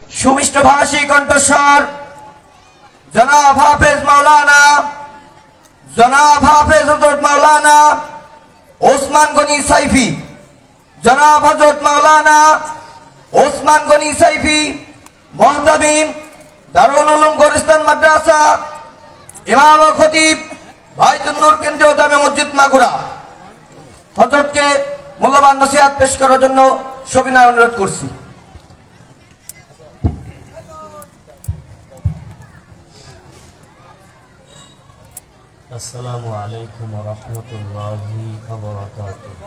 সুমিষ্ট ভাষী কণ্ঠস্বর জনাব হাফেজ মাওলানা জনাব হাফেজ হযরত মাওলানা ওসমান গনি সাইফি জনাব হযরত মাওলানা ওসমান গনি সাইফি মুহতামিম দারুল উলুম গোরস্তান মাদ্রাসা ইমাম ও খতিব বাইতুন নূর কেন্দ্রীয় জামে মসজিদ মাগুরা হযরতকে মূল্যবান নসিহত পেশ করার জন্য সবিনয় অনুরোধ করছি। আসসালামু আলাইকুম ওয়া রাহমাতুল্লাহি ওয়া বারাকাতুহু।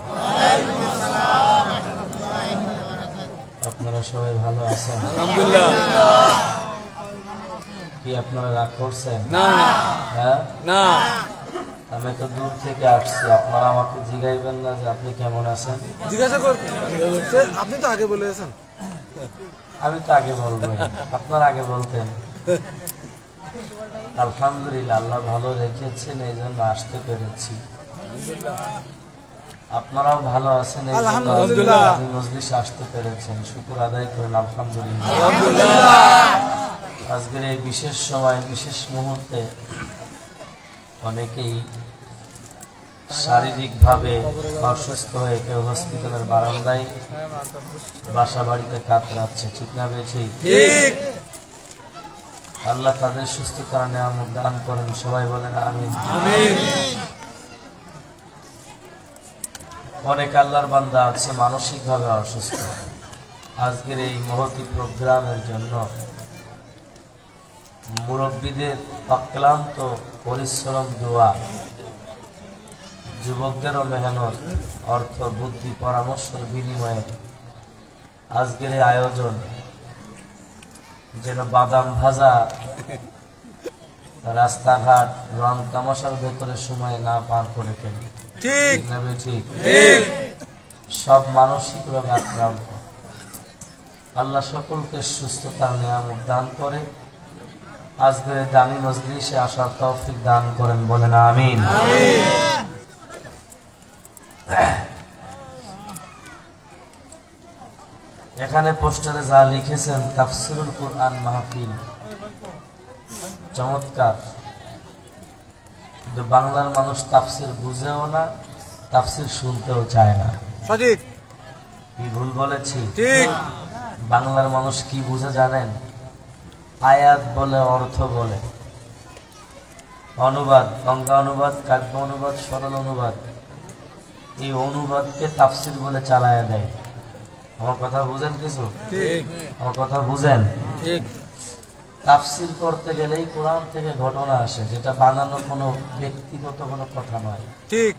আপনারা সবাই ভালো আছেন? আলহামদুলিল্লাহ। কি আপনারা রাগ করছেন? না হ্যাঁ না, আমি তো দূর থেকে আসছি, আপনারা আমাকে জিজ্ঞাইবেন না যে আপনি কেমন আছেন? জিজ্ঞাসা করতে আপনি তো আগে বলেছেন। আমি তো আগে বলবো, আপনারা আগে বলতেন। আলহামদুলিল্লাহ, আল্লাহ ভালো রেখেছেন, এই জন্য আসতে পেরেছি। আপনারাও ভালো আছেন, এই জন্য আপনি মজলিসে আসতে পেরেছেন। শুকর আদায় করেন আলহামদুলিল্লাহ। আজকের এই বিশেষ সময়, বিশেষ মুহূর্তে অনেকেই শারীরিকভাবে অসুস্থ হয়ে কেউ হসপিটালের বারান্দায়, বাসা বাড়িতে কাতরাচ্ছে, ঠিক না বেশি? আল্লাহ তাদের সুস্থতার নিয়ামত দান করেন, সবাই বলেন আমিন। অনেক আল্লাহর বান্দা আছে মানসিকভাবে অসুস্থ। আজকের এই মহতি প্রোগ্রামের জন্য মুরব্বীদের অক্লান্ত পরিশ্রম, দোয়া, যুবকদেরও মেহনত, অর্থ, বুদ্ধি, পরামর্শের বিনিময়ে আজকের এই আয়োজন যেন বাদাম ভাজা রাস্তাঘাট রং তামাশার ভেতরে সময় না পার করে ফেলি, ঠিক না ঠিক? সব মানসিক রোগ আক্রান্ত। আল্লাহ সকলকে সুস্থতার নিয়ামত দান করে আজকের দামি মজলিসে আসার তৌফিক দান করেন, বলেন আমিন। এখানে পোস্টারে যা লিখেছেন তাফসিরুল কুরআন মাহফিল, চমৎকার। কিন্তু বাংলার মানুষ তাফসির বুঝেও না, তাফসির শুনতেও চায় না। সঠিক কি ভুল বলেছি? ঠিক। বাংলার মানুষ কি বুঝে জানেন? আয়াত বলে, অর্থ বলে, অনুবাদ, গঙ্গা অনুবাদ, কাব্য অনুবাদ, সরল অনুবাদ, এই অনুবাদকে তাফসির বলে চালায়া দেয়। আমার কথা বুঝেন কিছু? আমার কথা বুঝেন? তাফসির করতে গেলেই কোরআন থেকে ঘটনা আসে, যেটা বানানো কোনো ব্যক্তিগত কোনো কথা নয়। ঠিক।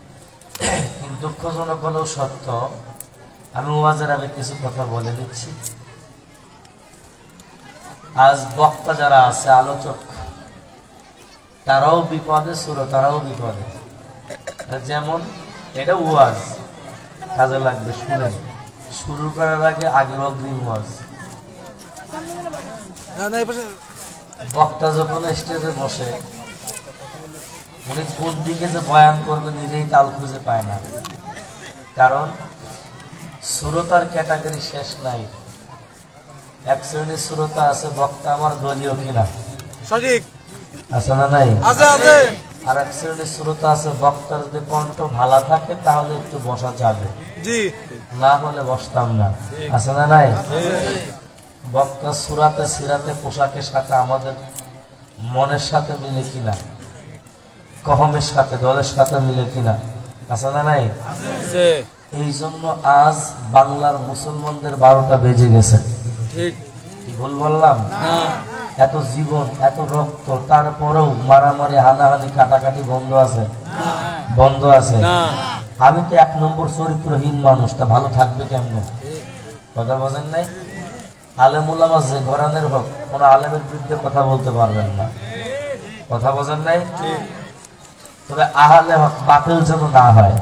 কিন্তু দুঃখজনক হলেও সত্য, আমি ওয়াজের আগে কিছু কথা বলে নিচ্ছি। আজ বক্তা যারা আছে, আলোচক, তারাও বিপদে, শ্রোতারাও বিপদে। যেমন এটা ওয়াজ, কাজে লাগবে, শুনেন। শুরু করার আগে আগের অগ্রিম ওয়াজ। বক্তা যখন স্টেজে বসে, উনি কোন দিকে যে বয়ান করবে নিজেই তাল খুঁজে পায় না, কারণ শ্রোতার ক্যাটাগরি শেষ নাই। এক শ্রেণীর শ্রোতা আছে, বক্তা আমার দলীয় কিনা, সঠিক আছে না নাই? আর এক শ্রেণীর শ্রোতা আছে, বক্তার যদি কণ্ঠ ভালো থাকে তাহলে একটু বসা যাবে, না হলে বসতাম না, আছে না নাই? বক্তা সুরাতে, সিরাতে, পোশাকের সাথে আমাদের মনের সাথে মিলে কিনা, কহমের সাথে, দলের সাথে মিলে কিনা, আছে না নাই? এই জন্য আজ বাংলার মুসলমানদের 12টা বেজে গেছে। কি ভুল বললাম? এত জীবন, এত রক্ত, তারপরেও মারামারি, হানাহানি, কাটাকাটি বন্ধ আছে? বন্ধ আছে? আমি তো 1 নম্বর চরিত্রহীন মানুষ, তা ভালো থাকবে কেমনে? কথা বোঝেন নাই? আলেম উলামা যে ঘরানের হোক, কোন আলেমের বিরুদ্ধে কথা বলতে পারবেন না, কথা বোঝেন নাই? তবে আহলে হক বাতিল যেন না হয়।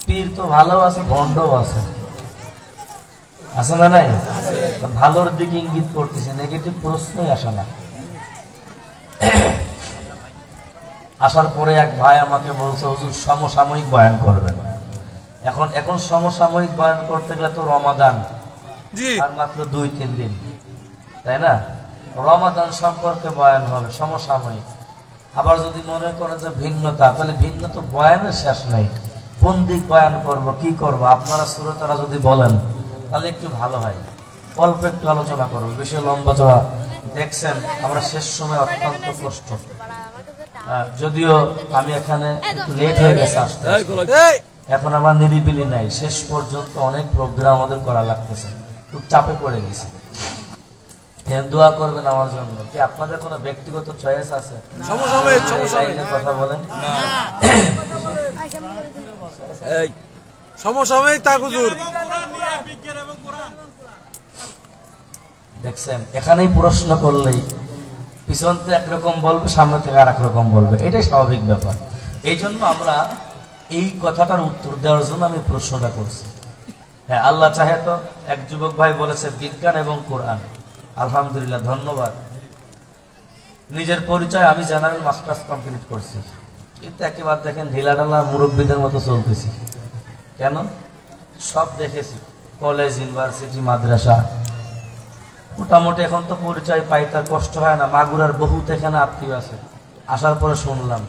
পীর তো ভালো আছে, ভণ্ডও আছে, আছে না নাই? ভালোর দিকে ইঙ্গিত করতেছে, নেগেটিভ প্রশ্নই আসে না। আসার পরে এক ভাই আমাকে বলছে, হুজুর সমসাময়িক বয়ান করবেন। এখন সমসাময়িক বয়ান করতে গেলে তো রমাদান আর মাত্র 2-3 দিন, তাই না? রমাদান সম্পর্কে বয়ান হবে সমসাময়িক। আবার যদি মনে করে যে ভিন্নতা, তাহলে ভিন্ন তো বয়ানের শেষ নেই। কোন দিক বয়ান করব, কি করব, আপনারা শ্রোতারা যদি বলেন তাহলে একটু ভালো হয়। অল্প একটু আলোচনা করবো, বেশি লম্বা চড়া। দেখছেন আমরা শেষ সময় অত্যন্ত কষ্ট, যদিও আমি এখানে একটু লেট হয়ে গেছে আসতে। এখন আমার নিরিবিলি নাই, শেষ পর্যন্ত অনেক প্রোগ্রাম আমাদের করা লাগতেছে, খুব চাপে পড়ে গেছে। দোয়া করবেন আমার জন্য। কি আপনাদের কোনো ব্যক্তিগত চয়েস আছে? কথা বলেন। সমসাময়িক তা হুজুর। দেখছেন এখানেই প্রশ্ন করলেই পিছন থেকে একরকম বলবে, সামনে থেকে আর একরকম বলবে, এটাই স্বাভাবিক ব্যাপার। এই জন্য আমরা এই কথাটার উত্তর দেওয়ার জন্য আমি প্রশ্নটা করছি। হ্যাঁ, আল্লাহ চাহে তো। এক যুবক ভাই বলেছে বিজ্ঞান এবং কোরআন। আলহামদুলিল্লাহ, ধন্যবাদ। নিজের পরিচয়, আমি জেনারেল মাস্টার্স কমপ্লিট করছি, কিন্তু একেবারে দেখেন ঢিলাঢালা মুরব্বীদের মতো চলতেছি। কেন? সব দেখেছি, কলেজ, ইউনিভার্সিটি, মাদ্রাসা। মোটামুটি এখন তো পরিচয় পাই, তার কষ্ট হয় না। মাগুরার বহুত এখানে আত্মীয় আছে, আসার পরে শুনলাম,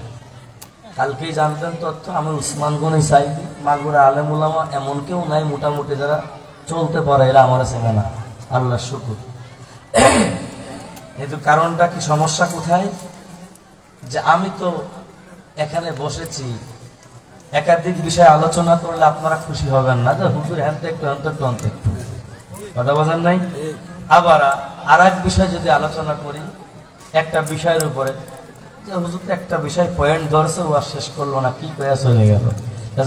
কালকেই জানতেন তথ্য, আমি উসমান গনি সাইদি, মাগুরা আলেম উলামা এমন কেউ নাই মোটামুটি যারা চলতে পারে, এরা আমার চেনে না। আল্লাহ শুকুর। কিন্তু কারণটা কি, সমস্যা কোথায়? যে আমি তো এখানে বসেছি, একাধিক বিষয়ে আলোচনা করলে আপনারা খুশি হবেন না, যে হুজুর হ্যান্তে একটু কথা বোঝেন নাই। আবার আর এক বিষয় যদি আলোচনা করি একটা বিষয়ের উপরে, যে হুজুর একটা বিষয় পয়েন্ট ধরছে, ও আর শেষ করলো না, কি কয়ে চলে গেল,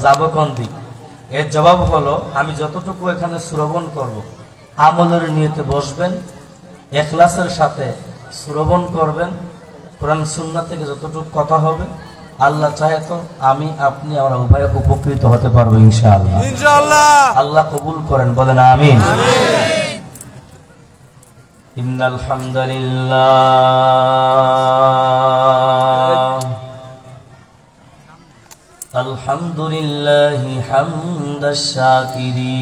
যাবো কোন দিক? এর জবাব হলো, আমি যতটুকু এখানে শ্রবণ করব, আমলের নিয়তে বসবেন, ইখলাসের সাথে শ্রবণ করবেন, কোরআন সুন্নাহ থেকে যতটুকু কথা হবে, আল্লাহ চাহে তো আমি আপনি আমরা উভয় উপকৃত হতে পারবো ইনশাআল্লাহ। ইনশাআল্লাহ। আল্লাহ কবুল করেন, বলেন আমিন। ইন্নাল হামদুলিল্লাহ, আলহামদুলিল্লাহি হামদাশ শাকিরিন,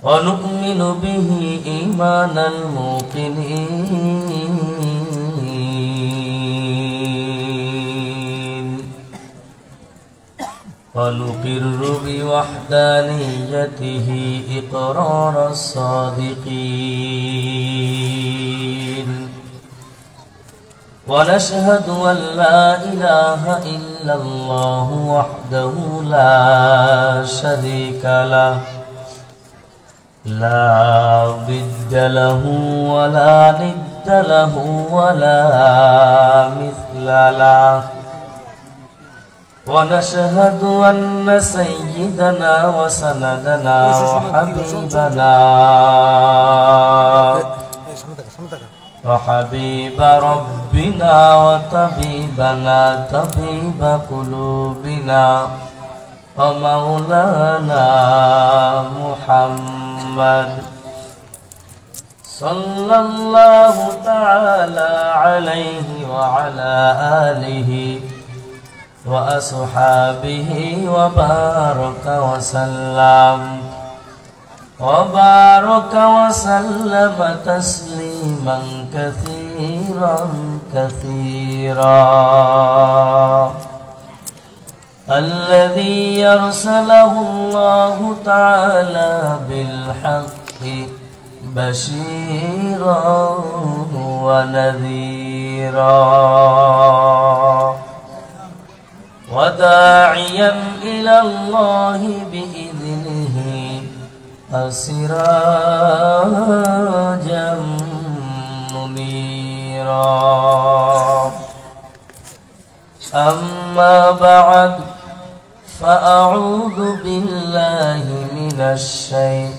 ওয়া নু'মিনু বিহি ঈমানাল মুকিনিন, ونقر بوحدانيته إقرار الصادقين، ونشهد أن لا إله إلا الله وحده لا شريك له، لا ضد له ولا ند له ولا مثل له، ونشهد أن سيدنا وسندنا وحبيبنا وحبيب ربنا وطبيبنا طبيب قلوبنا ومولانا محمد صلى الله تعالى عليه وعلى آله وأصحابه وبارك وسلم تسليما كثيرا كثيرا، الذي يرسله الله تعالى بالحق بشيرا ونذيرا، وداعيا إلى الله بإذنه سراجا منيرا. أما بعد، فأعوذ بالله من الشيطان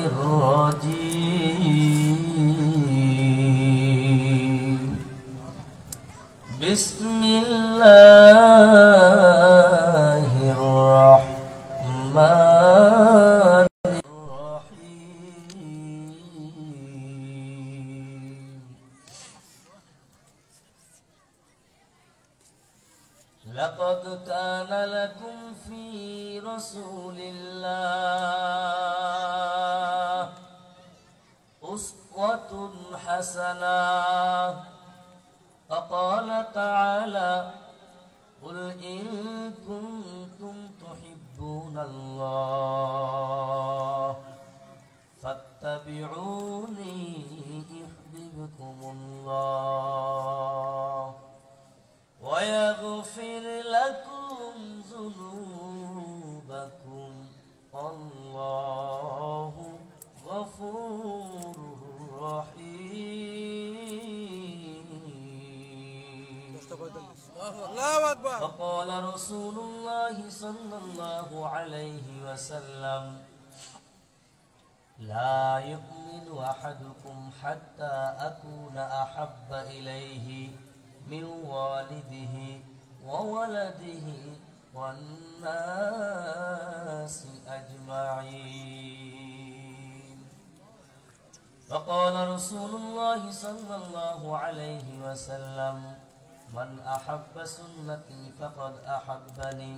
الرجيم. بسم الله الرحمن الرحيم. لقد كان لكم في رسول الله أسوة حسنة فقال تعالى قل إن كنتم تحبون الله فاتبعوني يحببكم الله ويغفر لكم ذنوبكم الله غفور رحيم. الله أكبر. فقال رسول الله صلى الله عليه وسلم لا يؤمن أحدكم حتى أكون أحب إليه من والده وولده والناس أجمعين. فقال رسول الله صلى الله عليه وسلم من أحب سنتي فقد أحبني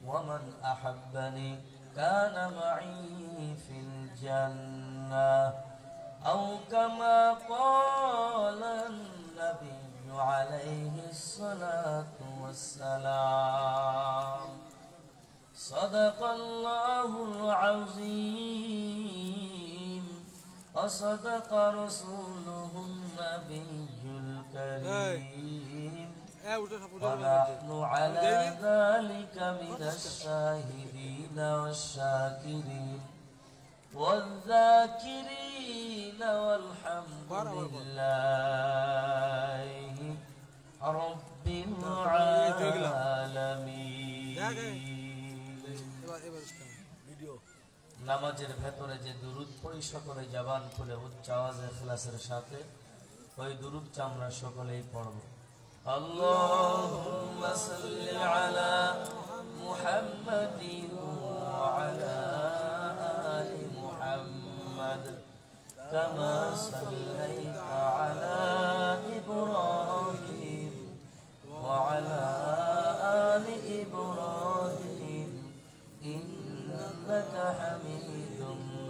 ومن أحبني كان معي في الجنة أو كما قال النبي عليه الصلاة والسلام. صدق الله العظيم وصدق رسوله النبي الكريم ونحن على ذلك من الشاهدين والشاكرين والذاكرين والحمد لله رب العالمين. নামাজের ভেতরে যে দুরূদ পড়ি সকলে জবান খুলে উচ্চ আওয়াজে ইখলাসের সাথে ওই দুরূদটা আমরা সকলেই পড়ব। আল্লাহুম্মা সাল্লি আলা মুহাম্মাদিন ওয়া আলা আলি মুহাম্মাদ কামা সাল্লাইতা আলা ইব্রাহিম ওয়া আলা আলি ইব্রাহিম إنك حميد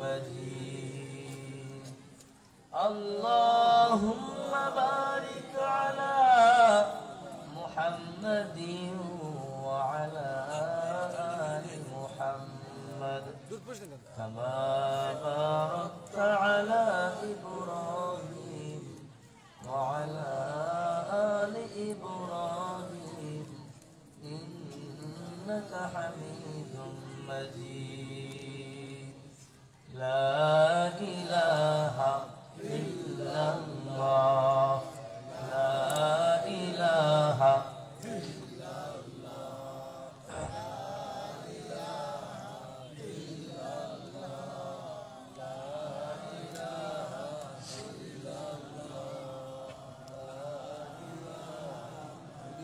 مجيد. اللهم بارك على محمد وعلى آل محمد كما باركت على إبراهيم وعلى آل إبراهيم إنك حميد مجيد. لا إله إلا الله لا إله إلا الله لا إله إلا الله لا إله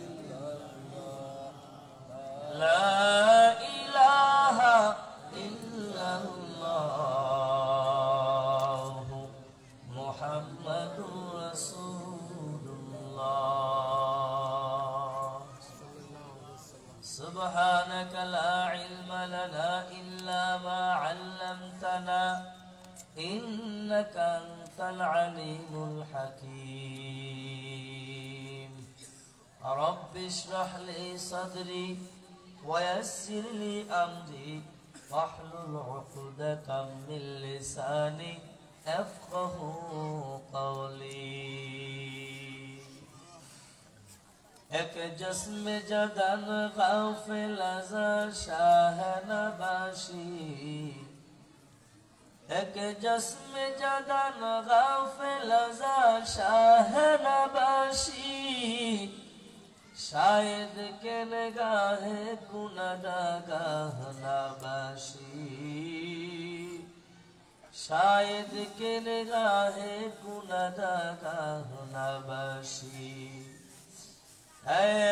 إلا الله لا إله إلا الله محمد رسول الله. سبحانك لا علم لنا إلا ما علمتنا إنك أنت العليم الحكيم. رب اشرح لي صدري ويسر لي أمري واحلل عقدة من لساني يفقه قولي. एक जस्म जदन गाफिल अज़ा शाह नबाशी एक जस्म जदन गाफिल अज़ा शाह नबाशी शायद के निगाहे कुनदागाह नबाशी शायद के निगाहे कुनदागाह नबाशी. ऐ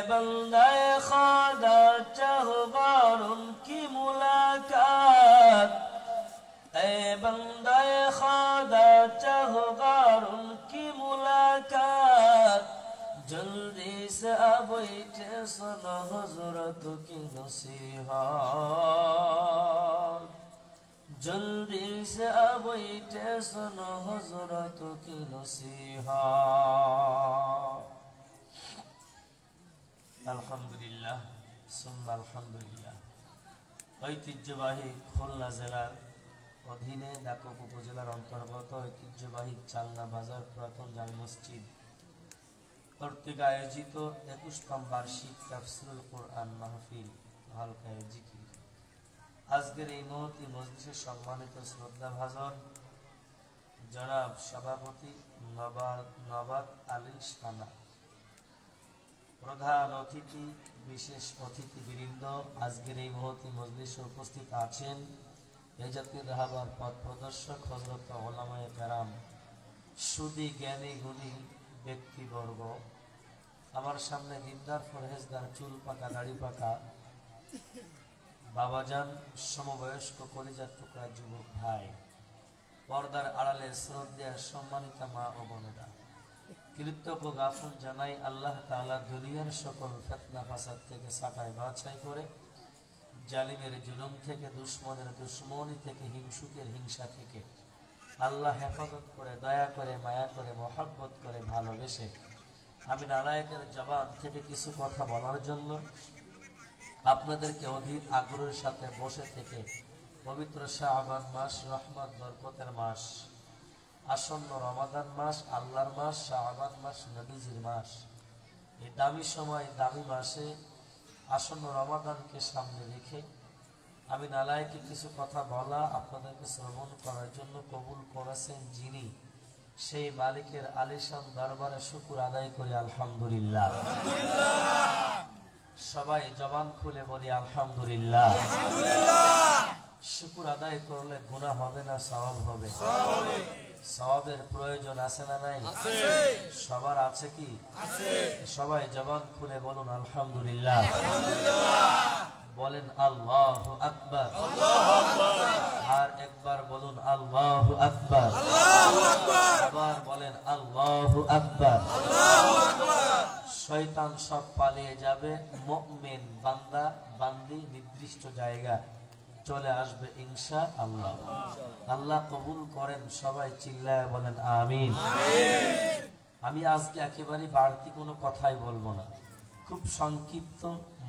बंदाए ख़ुदा चाहवार उनकी मुलाकात ऐ बंदाए ख़ुदा चाहवार उनकी मुलाकात जल्दी से अब बैठे सुनो हज़रत की नसीहत से बैठे सुनो हजरत की नसीहा। আলহামদুলিল্লাহ সুম্মা আলহামদুলিল্লাহ। ঐতিহ্যবাহী খুলনা জেলার অধীনে দাকক উপজেলার অন্তর্গত ঐতিহ্যবাহী চালনা বাজার পুরাতন জামে মসজিদ কর্তৃক আয়োজিত 21তম বার্ষিক তাফসীরুল কোরআন মাহফিল হালকায়ে জিকির। আজকের এই মহতী মজলিসের সম্মানিত শ্রদ্ধাভাজন জনাব সভাপতি নবাব আলী সানা, প্রধান অতিথি, বিশেষ অতিথিবৃন্দ, আজকের এই মহতী মজলিসে উপস্থিত আছেন এই জাতীয় রাহবার পথ প্রদর্শক হযরত উলামায়ে কেরাম, সুদী জ্ঞানী গুণী ব্যক্তিবর্গ, আমার সামনে দিনদার পরহেজগার চুল পাকা দাড়ি পাকা বাবাজান, সমবয়স্ক কলিজার টুকরা যুবক ভাই, পর্দার আড়ালে শ্রদ্ধেয় সম্মানিতা মা ও বোনেরা, কৃতজ্ঞ গাফন জানাই আল্লাহ তাআলা দুনিয়ার সকল ফিতনা ফাসাদ থেকে সাকায় বাছাই করে, জালিমের জুলুম থেকে, দুশমনের দুশমনি থেকে, হিংসুকের হিংসা থেকে আল্লাহ হেফাজত করে, দয়া করে, মায়া করে, মহব্বত করে, ভালোবেসে আমি নালায়েকের জবান থেকে কিছু কথা বলার জন্য আপনাদেরকে অধীর আগ্রহের সাথে বসে থেকে পবিত্র শাবান মাস, রহমত বরকতের মাস, আসন্ন রমাদান মাস, আল্লাহর মাস, শাবান মাস, নবীজির মাস, এই দামি সময়, দামি মাসে আসন্ন রমাদানকে সামনে রেখে আমি নালায়েকে কিছু কথা বলা, আপনাদেরকে শ্রবণ করার জন্য কবুল করেছেন যিনি, সেই মালিকের আলিশান দরবারে শুকর আদায় করি আলহামদুলিল্লাহ। সবাই জবান খুলে বলি আলহামদুলিল্লাহ। শুকর আদায় করলে গুনাহ হবে না, সওয়াব হবে? সওয়াবের প্রয়োজন আছে না নাই? সবার আছে কি? সবাই জবান খুলে বলুন আলহামদুলিল্লাহ। বলেন আল্লাহু আকবার। আর একবার বলুন আল্লাহু আকবার। আবার বলেন আল্লাহু আকবার। শয়তান সব পালিয়ে যাবে, মুমিন বান্দা বান্দি নির্দিষ্ট জায়গা চলে আসবে ইনশাআল্লাহ। আল্লাহ কবুল করেন, সবাই চিল্লায় বলেন আমিন। আমি আজকে একেবারে বাড়তি কোনো কথাই বলবো না, খুব সংক্ষিপ্ত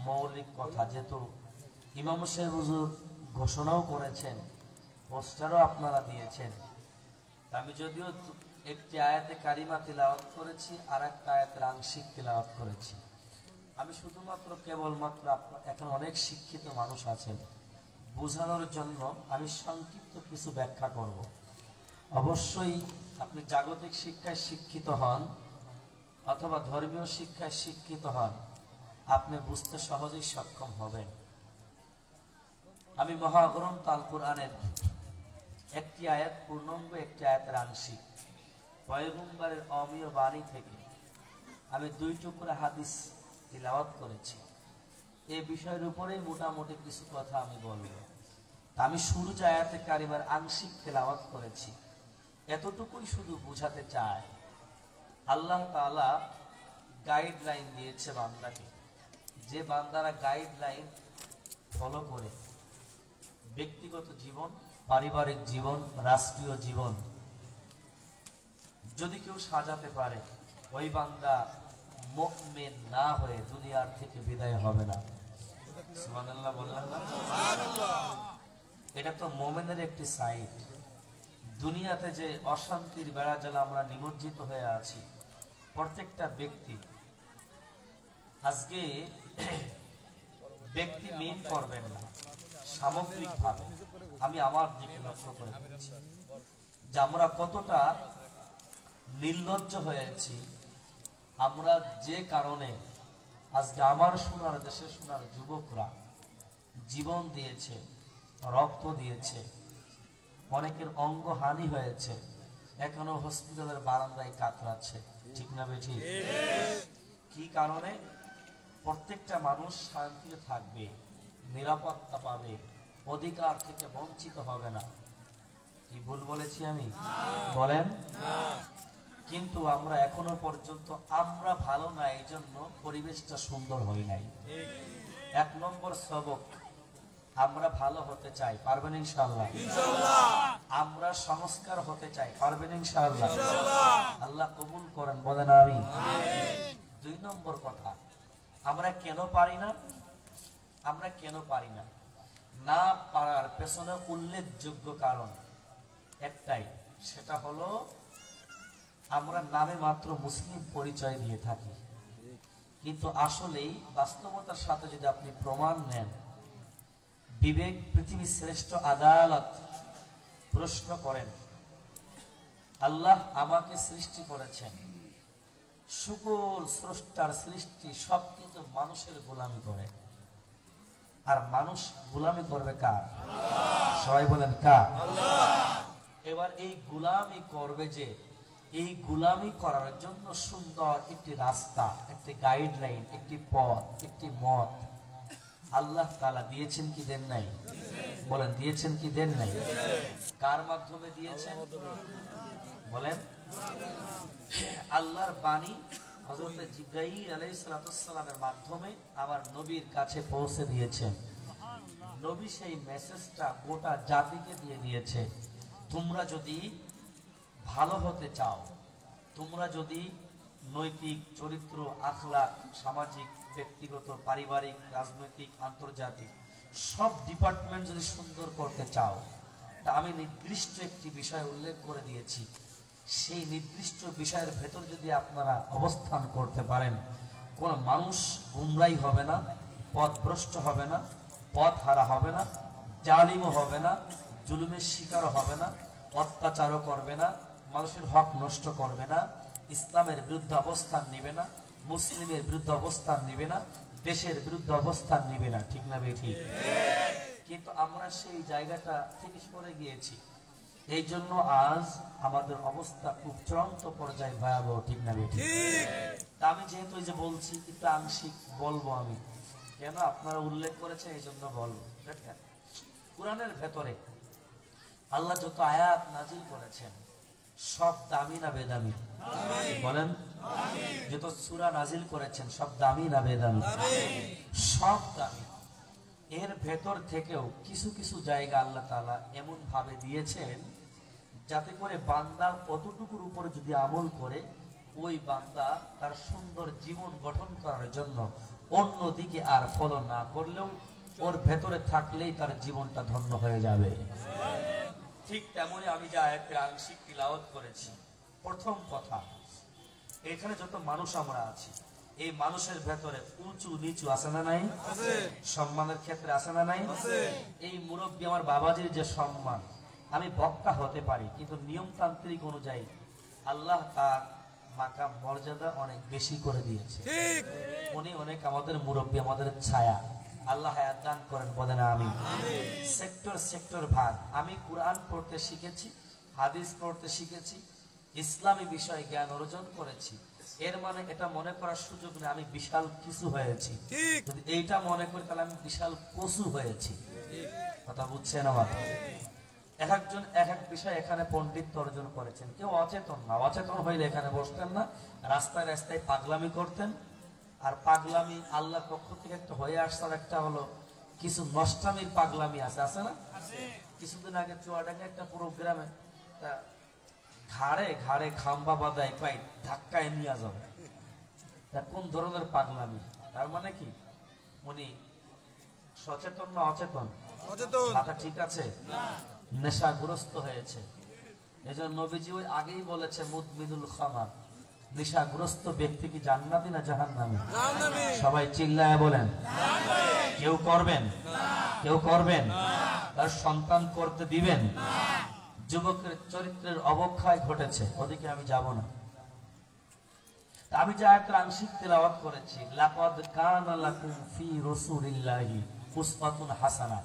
মৌলিক কথা, যেহেতু ইমাম সাহেব হুজুর ঘোষণাও করেছেন, পোস্টারও আপনারা দিয়েছেন। আমি যদিও একটি আয়াতে কারিমা তিলাওয়াত করেছি, আর একটা আয়াতের আংশিক তিলাওয়াত করেছি। আমি শুধুমাত্র কেবলমাত্র এখন অনেক শিক্ষিত মানুষ আছেন, বোঝানোর জন্য আমি সংক্ষিপ্ত কিছু ব্যাখ্যা করব। অবশ্যই আপনি জাগতিক শিক্ষায় শিক্ষিত হন অথবা ধর্মীয় শিক্ষায় শিক্ষিত হন, আপনি বুঝতে সহজেই সক্ষম হবেন। আমি মহাগ্রন্থ আল কুরআনের একটি আয়াত পূর্ণাঙ্গ, একটি আয়াতের আংশিক, পয়গম্বরের অমীয় বাণী থেকে আমি 2 টুকরা হাদিস তিলাওয়াত করেছি। এই বিষয়ের উপরেই মোটামুটি কিছু কথা আমি বলবো। আমি শুরু আয়াতে কারিমার আংশিক তিলাওয়াত করেছি, এতটুকুই শুধু বোঝাতে চাই। আল্লাহ তাআলা গাইডলাইন দিয়েছে বান্দাকে, যে বান্দারা গাইডলাইন ফলো করে ব্যক্তিগত জীবন, পারিবারিক জীবন, রাষ্ট্রীয় জীবন যদি কেউ সাজাতে পারে, ওই বান্দা মুমিন না হয়ে দুনিয়ার থেকে বিদায় হবে না। সুবহানাল্লাহ বললেন না? এটা তো মুমিনের একটি সাইড। দুনিয়াতে যে অশান্তির বেড়া জালে আমরা নিমজ্জিত হয়ে আছি, প্রত্যেকটা ব্যক্তি আজকে ব্যক্তি মেন করবেন না, সামগ্রিকভাবে আমি আমার দিকে লক্ষ্য করে দেখছি যে আমরা কতটা নির্লজ্জ হয়েছি। আমরা যে কারণে আজকে আমার সোনার দেশে সোনার যুবকরা জীবন দিয়েছে, রক্ত দিয়েছে, অনেকের অঙ্গ হানি হয়েছে, এখনো হসপিটালের বারান্দায় কাতরাচ্ছে, ঠিক না বেঠি? কি কারণে? প্রত্যেকটা মানুষ শান্তিতে থাকবে, নিরাপত্তা পাবে, অধিকার থেকে বঞ্চিত হবে না। কি ভুল বলেছি আমি? বলেন। কিন্তু আমরা এখনো পর্যন্ত আমরা ভালো না, এই জন্য পরিবেশটা সুন্দর হয় নাই। 1 নম্বর সবক আমরা ভালো হতে চাই, পারবেন ইনশাআল্লাহ? আমরা সংস্কার হতে চাই, পারবেন ইনশাআল্লাহ? আল্লাহ কবুল করেন, বলেন আমিন। 2 নম্বর কথা, আমরা কেন পারি না? আমরা কেন পারি না? না পারার পেছনে উল্লেখযোগ্য কারণ একটাই, সেটা হলো আমরা নামে মাত্র মুসলিম পরিচয় দিয়ে থাকি, কিন্তু আসলেই বাস্তবতার সাথে যদি আপনি প্রমাণ নেন, বিবেক পৃথিবীর শ্রেষ্ঠ আদালত, প্রশ্ন করেন, আল্লাহ আমাকে সৃষ্টি করেছেন, সকল স্রষ্টার সৃষ্টি সব কিন্তু মানুষের গোলামি করে, আর মানুষ গোলামি করবে কার? সবাই বলেন কার? এবার এই গোলামি করবে যে, এই গোলামি করার জন্য সুন্দর একটি রাস্তা, একটি গাইডলাইন, একটি পথ, একটি মত আল্লাহ তাআলা দিয়েছেন কি দেন নাই? বলেন, দিয়েছেন কি দেন নাই? কার মাধ্যমে দিয়েছেন? বলেন। আল্লাহর বাণী হযরত জিবরাইল আলাইহিস সালামের মাধ্যমে আমার নবীর কাছে পৌঁছে দিয়েছেন। নবী সেই মেসেজটা গোটা জাতিকে দিয়ে দিয়েছে, তোমরা যদি ভালো হতে চাও, তোমরা যদি নৈতিক চরিত্র, আখলাক, সামাজিক, ব্যক্তিগত, পারিবারিক, রাজনৈতিক, আন্তর্জাতিক সব ডিপার্টমেন্ট যদি সুন্দর করতে চাও, তা আমি নির্দিষ্ট একটি বিষয় উল্লেখ করে দিয়েছি। সেই নির্দিষ্ট বিষয়ের ভেতর যদি আপনারা অবস্থান করতে পারেন, কোন মানুষ গুমরাই হবে না, পথভ্রষ্ট হবে না, পথ হারা হবে না, জালিমও হবে না, জুলুমের শিকারও হবে না, অত্যাচারও করবে না, মানুষের হক নষ্ট করবে না, ইসলামের বিরুদ্ধে অবস্থান নেবে না, মুসলিমের বিরুদ্ধে অবস্থান নেবে না, দেশের বিরুদ্ধে অবস্থান নেবে না। ঠিক না বেঠিক? কিন্তু আমরা সেই জায়গাটা থেকে সরে গিয়েছি, এই জন্য আজ আমাদের অবস্থা খুব চূড়ান্ত পর্যায়ে ভয়াবহ। ঠিক না বেঠিক? আমি যেহেতু এই যে বলছি, একটু আংশিক বলবো আমি, কেন আপনারা উল্লেখ করেছেন এই জন্য বলবো। কোরআনের ভেতরে আল্লাহ যত আয়াত নাজিল করেছেন সব দামি না বেদামি? বলেন। যত সূরা নাজিল করেছেন সব দামি না বেদামি? সব দামি। এর ভেতর থেকেও কিছু কিছু জায়গা আল্লাহ তাআলা এমন ভাবে দিয়েছেন যাতে করে বান্দা কতটুকুর উপরে যদি আমল করে, ওই বান্দা তার সুন্দর জীবন গঠন করার জন্য অন্যদিকে আর ফলো না করলেও ওর ভেতরে থাকলেই তার জীবনটা ধন্য হয়ে যাবে। ঠিক তেমনি আমি যে আয়াতের আংশিক তিলাওয়াত করেছি, প্রথম কথা, এখানে যত মানুষ আমরা আছি, এই মানুষের ভেতরে উঁচু নিচু আছে না নাই? সম্মানের ক্ষেত্রে আছে না নাই? এই মুরব্বী আমার বাবাজির যে সম্মান, আমি বক্তা হতে পারি, কিন্তু নিয়মতান্ত্রিক অনুযায়ী আল্লাহ তার মাকাম মর্যাদা অনেক বেশি করে দিয়েছে। উনি অনেক আমাদের মুরব্বী, আমাদের ছায়া। আল্লাহ হায়াত দান করেন, বলেন আমিন। সেক্টর সেক্টর ভাগ। আমি কুরআন পড়তে শিখেছি, হাদিস পড়তে শিখেছি, ইসলামী বিষয়ে জ্ঞান অর্জন করেছি। এর মানে এটা মনে করার সুযোগ নেই আমি বিশাল কিছু হয়েছি। যদি এইটা মনে করি তাহলে আমি বিশাল কচু হয়েছি। কথা বুঝছেন আমার? এক একজন এক এক বিষয় এখানে পণ্ডিত অর্জন করেছেন। কেউ অচেতন না, অচেতন হইলে এখানে বসতেন না, রাস্তায় রাস্তায় পাগলামি করতেন। আর পাগলামি আল্লাহর পক্ষ থেকে একটা হয়ে আসতার একটা হলো কিছু নষ্টামির পাগলামি আছে, আছে না? কিছুদিন আগে চুয়াডাঙ্গা একটা প্রোগ্রামে ঘাড়ে ঘাড়ে খাম্বা বাঁধায় পাই ধাক্কায় নিয়ে যাবে। তা কোন ধরনের পাগলামি? তার মানে কি উনি সচেতন না অচেতন? মাথা ঠিক আছে? নেশাগ্রস্ত হয়েছে। এই জন্য নবীজি ওই আগেই বলেছে, মুদমিনুল খামার, নেশাগ্রস্ত ব্যক্তি কি জান্নাতি না জাহান্নামী? সবাই চিল্লায় বলেন। কেউ করবেন? কেউ করবেন? তার সন্তান করতে দিবেন? যুবকের চরিত্রের অবক্ষয় ঘটেছে, ওদিকে আমি যাব না। আমি যে আয়াতের আংশিক তেলাওয়াত করেছি, লাকাদ কানা লাকুম ফি রাসূলিল্লাহি উসওয়াতুন হাসানাহ,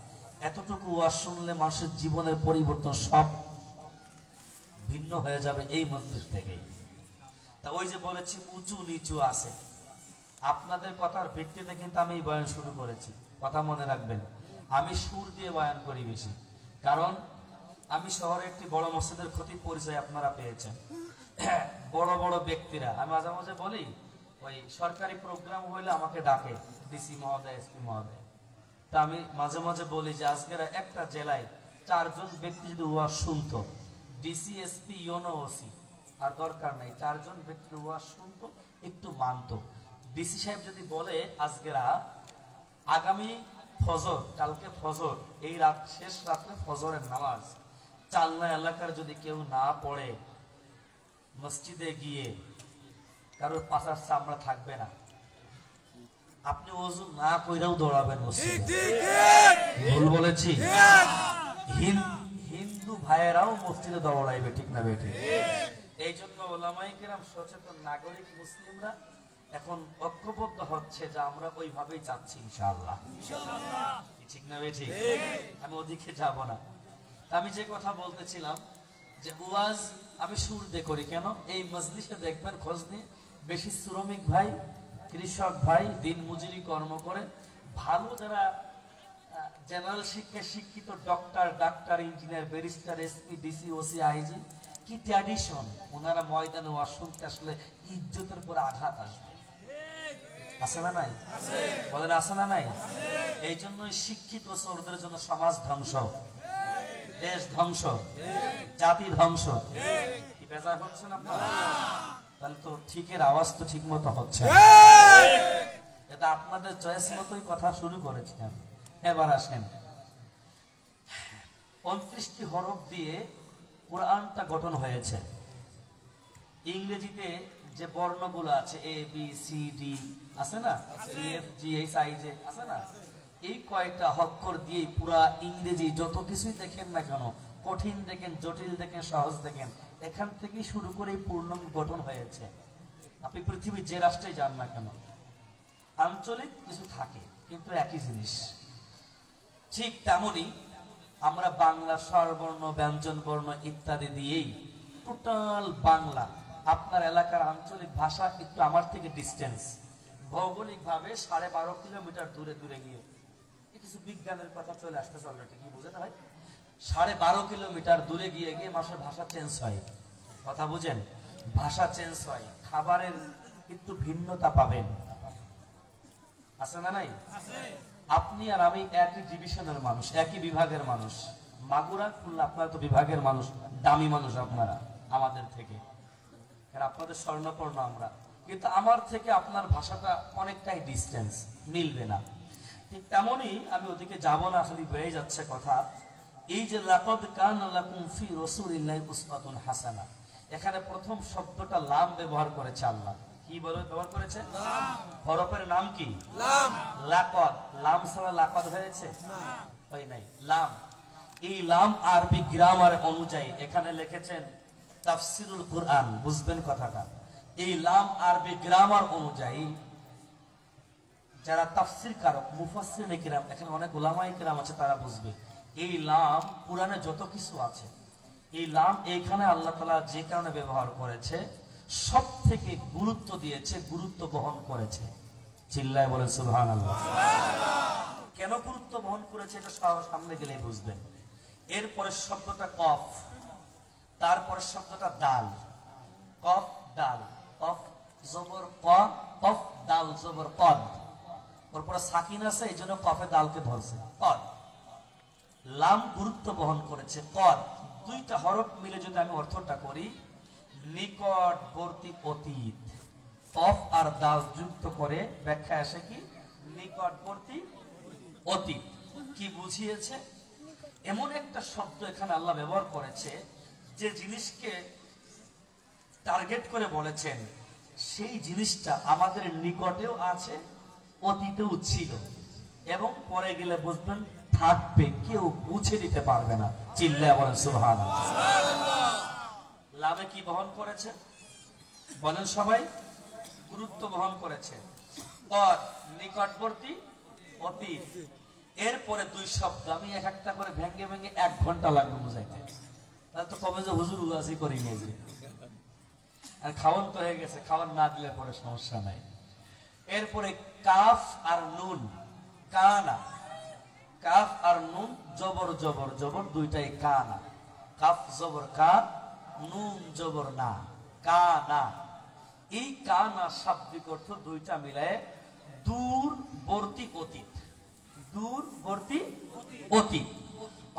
এতটুকু ওয়াজ শুনলে মানুষের জীবনের পরিবর্তন সব ভিন্ন হয়ে যাবে এই মন্দির থেকেই। তা ওই যে বলেছি উঁচু নিচু আছে, আপনাদের কথার ভিত্তিতে কিন্তু আমি এই বয়ান শুরু করেছি। কথা মনে রাখবেন, আমি সুর দিয়ে বয়ান করি বেশি, কারণ আমি শহরে একটি বড় মসজিদের খতিব পরিচয় আপনারা পেয়েছেন। বড় বড় ব্যক্তিরা, আমি মাঝে মাঝে বলি, ওই সরকারি প্রোগ্রাম হইলে আমাকে ডাকে, ডিসি মহোদয়, এসপি মহোদয়। তা আমি মাঝে মাঝে বলি যে আজকের একটা জেলায় 4 জন ব্যক্তি যদি ওয়াজ শুনতো, ডিসি, এসপি, ইউনো, ওসি, আর দরকার নাই, 4 জন ব্যক্তি ওয়াজ শুনতো, একটু মানতো। ডিসি সাহেব যদি বলে আজকেরা আগামী ফজর, কালকে ফজর, এই রাত শেষ রাত্রে ফজরের নামাজ চালনা এলাকার যদি কেউ না পড়ে, মসজিদে গিয়ে কারোর পাশার চামড়া থাকবে না, আপনি ওযু না কইরাও দৌড়াবেন মসজিদে। ভুল বলেছি? হিন্দু ভাইয়েরাও মসজিদে দৌড়াইবে, ঠিক না বেঠে? এই জন্য ওলামায়ে কেরাম, সচেতন নাগরিক মুসলিমরা এখন ঐক্যবদ্ধ হচ্ছে যে আমরা ওইভাবেই যাচ্ছি ইনশাআল্লাহ, ঠিক না বেঠে? আমি ওদিকে যাব না। আমি যে কথা বলতেছিলাম যে ওয়াজ আমি সুর দিয়ে করি কেন, এই মজলিসে দেখবেন খোঁজ নিয়ে বেশি শ্রমিক ভাই, কৃষক ভাই, দিন মজুরি কর্ম করে, ভালো যারা জেনারেল শিক্ষায় শিক্ষিত, doctor, engineer, barrister, SP, DC, OC, IG, কি ট্র্যাডিশন, ওনারা ময়দানে ওয়াজ শুনতে আসলে ইজ্জতের পরে আঘাত আসবে। আছে না নাই? বলেন আছে না নাই? এই জন্যই শিক্ষিত চোরদের জন্য সমাজ ধ্বংস, দেশ ধ্বংস, জাতি ধ্বংস। কি বেজার হচ্ছে না আপনারা? তাহলে তো ঠিকের আওয়াজ তো ঠিক মতো হচ্ছে। এটা আপনাদের চয়েস মতোই কথা শুরু করেছিলাম। এবার আসেন, 29টি হরফ দিয়ে কোরআনটা গঠন হয়েছে। ইংরেজিতে যে বর্ণগুলো আছে, এ বি সি ডি আছে না, F G H I J আছে না, এই কয়েকটা অক্ষর দিয়ে পুরা ইংরেজি যত কিছুই দেখেন না কেন, কঠিন দেখেন, জটিল দেখেন, সহজ দেখেন, এখান থেকেই শুরু করে পূর্ণাঙ্গ গঠন হয়েছে। আপনি পৃথিবীর যে রাষ্ট্রে যান না কেন, আঞ্চলিক কিছু থাকে কিন্তু একই জিনিস। ঠিক তেমনি আমরা বাংলা স্বরবর্ণ, ব্যঞ্জন বর্ণ ইত্যাদি দিয়েই টোটাল বাংলা, আপনার এলাকার আঞ্চলিক ভাষা একটু আমার থেকে ডিস্টেন্স, ভৌগোলিক ভাবে 12.5 কিলোমিটার দূরে দূরে গিয়ে, কিছু বিজ্ঞানের কথা চলে আসতে চলে, কি বুঝেন ভাই? 12.5 কিলোমিটার দূরে গিয়ে গিয়ে মানুষের ভাষা চেঞ্জ হয়। কথা বুঝেন? ভাষা চেঞ্জ হয়, খাবারের একটু ভিন্নতা পাবেন, আছে না নাই? আপনি আর আমি একই ডিভিশনের মানুষ, একই বিভাগের মানুষ, মাগুরা, খুলনা, আপনারা তো বিভাগের মানুষ, দামি মানুষ আপনারা আমাদের থেকে, আপনাদের স্বর্ণপর্ণ আমরা, কিন্তু আমার থেকে আপনার ভাষাটা অনেকটাই ডিস্টেন্স, মিলবে না। ঠিক তেমনই আমি ওদিকে যাব না, আসলে বেড়ে যাচ্ছে কথা। এই যে লাকাদ কানা লাকুম ফি রাসূলিল্লাহি উসওয়াতুন হাসানাহ, এখানে প্রথম শব্দটা লাম ব্যবহার করেছে আল্লাহ। কি ব্যবহার করেছে? হরফের নাম কি? লাম। লাকাদ, লাম ছাড়া লাকাদ হয়েছে? হয় নাই, লাম। এই লাম আরবি গ্রামার অনুযায়ী এখানে লিখেছেন তাফসিরুল কুরআন, বুঝবেন কথাটা। এই লাম আরবি গ্রামার অনুযায়ী যারা তাফসীর কারক, মুফাসসিরিনে কিরাম, এখানে অনেক উলামায়ে কিরাম আছে, তারা বুঝবে। এই লাম কুরআনে যত কিছু আছে, এই লাম এইখানে আল্লাহ তাআলা যে কারণে ব্যবহার করেছে, সব থেকে গুরুত্ব দিয়েছে, গুরুত্ব বহন করেছে। চিল্লায় বলেন সুবহানাল্লাহ। কেন গুরুত্ব বহন করেছে এটা সামনে গেলেই বুঝবেন। এরপরে শব্দটা কফ, তারপরে শব্দটা দাল, কফ দাল, কফ জবর ক, কফ দাল জবর কদ, ওরপরে সাকিন আছে, এই জন্য কফে দালকে ধরছে, কদ। লাম গুরুত্ব বহন করেছে, কদ। দুইটা হরফ মিলে যদি আমি অর্থটা করি, নিকটবর্তী অতীত, কফ আর দাল যুক্ত করে ব্যাখ্যা আসে কি? নিকটবর্তী অতীত। কি বুঝিয়েছে? এমন একটা শব্দ এখানে আল্লাহ ব্যবহার করেছে, যে জিনিসকে টার্গেট করে বলেছেন, সেই জিনিসটা আমাদের নিকটেও আছে, অতীতেও ছিল, এবং পরে গেলে বুঝবেন থাকবে, কেউ মুছে দিতে পারবে না। চিল্লায়া বলেন সুবহানাল্লাহ। লামে কি বহন করেছে বলেন সবাই? গুরুত্ব বহন করেছে, পর নিকটবর্তী অতীত। এরপরে দুই শব্দ, আমি এক একটা করে ভেঙে ভেঙে 1 ঘন্টা লাগবে বুঝাইতে, তাহলে তো কবে যে হুজুর উলাসি করে নিয়েছে। আর খাওয়ান তো হয়ে গেছে, খাওয়ান না দিলে পরে সমস্যা নাই। এরপরে কাফ আর নুন, কানা, কাফ আর নুন জবর জবর জবর দুইটাই কানা, কাফ জবর কা, নুন জবর না, কানা। এই কানা শাব্দিক অর্থ দুইটা মিলায় দূরবর্তী অতীত, দূরবর্তী অতীত,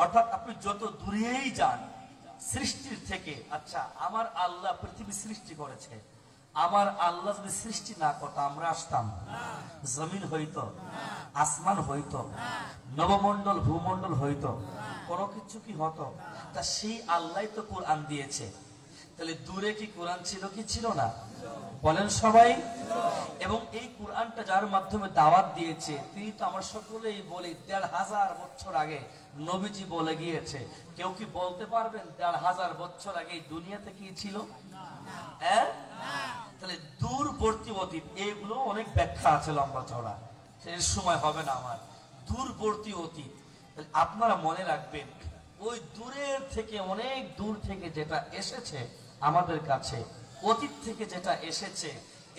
অর্থাৎ আপনি যত দূরেই যান সৃষ্টির থেকে। আচ্ছা, আমার আল্লাহ পৃথিবী সৃষ্টি করেছে, আমার আল্লাহ যদি সৃষ্টি না করতো আমরা আসতাম? জমিন হইতো, আসমান হইতো, নবমণ্ডল ভূমণ্ডল হইতো, কোনো কিছু কি হতো? তা সেই আল্লাহ তো কোরআন দিয়েছে, তাহলে দূরে কি কোরআন ছিল কি ছিল না? বলেন সবাই। এবং এই কোরআনটা যার মাধ্যমে দাওয়াত দিয়েছে তিনি তো আমরা সকলেই বলি ১৫০০ বছর আগে নবীজি বলে গিয়েছে। কেউ কি বলতে পারবেন ১৫০০ বছর আগে এই দুনিয়াতে কি ছিল? তাহলে দূরবর্তী অতীত, এগুলো অনেক ব্যাখ্যা আছে লম্বা চড়া, সেই সময় হবে না আমার। দূরবর্তী অতীত, আপনারা মনে রাখবেন ওই দূরের থেকে, অনেক দূর থেকে যেটা এসেছে আমাদের কাছে, অতীত থেকে যেটা এসেছে,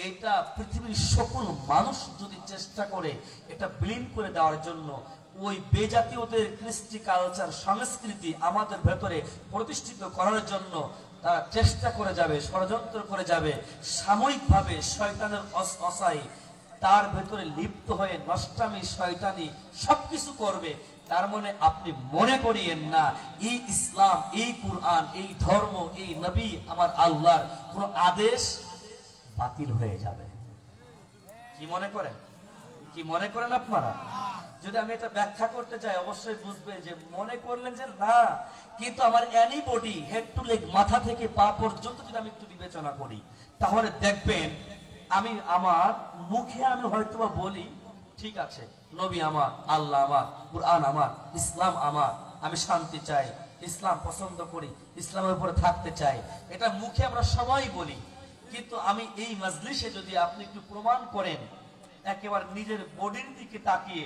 এটা পৃথিবীর সকল মানুষ যদি চেষ্টা করে এটা বিলীন করে দেওয়ার জন্য, ওই বেজাতীয়দের কৃষ্টি কালচার সংস্কৃতি আমাদের ভেতরে প্রতিষ্ঠিত করার জন্য তারা চেষ্টা করে যাবে, ষড়যন্ত্র করে যাবে, সাময়িকভাবে শয়তানের অসাই তার ভেতরে লিপ্ত হয়ে নষ্টামি শয়তানি সবকিছু করবে। তার মানে আপনি মনে করিয়েন না এই ইসলাম, এই কোরআন, এই ধর্ম, এই নবী আমার আল্লাহর কোন আদেশ বাতিল হয়ে যাবে। কি মনে করেন? কি মনে করেন আপনারা? যদি আমি এটা ব্যাখ্যা করতে চাই অবশ্যই বুঝবে যে মনে করলেন যে না, কিন্তু আমার any body head to leg, মাথা থেকে পা পর্যন্ত যদি আমি একটু বিবেচনা করি তাহলে দেখবেন আমি আমার মুখে আমি হয়তোবা বলি ঠিক আছে নবী আমার, আল্লাহ আমার, কুরআন আমার, ইসলাম আমার, আমি শান্তি চাই, ইসলাম পছন্দ করি, ইসলামের উপরে থাকতে চাই, এটা মুখে আমরা সবাই বলি। কিন্তু আমি এই মাজলিসে যদি আপনি একটু প্রমাণ করেন একেবারে নিজের বডির দিকে তাকিয়ে,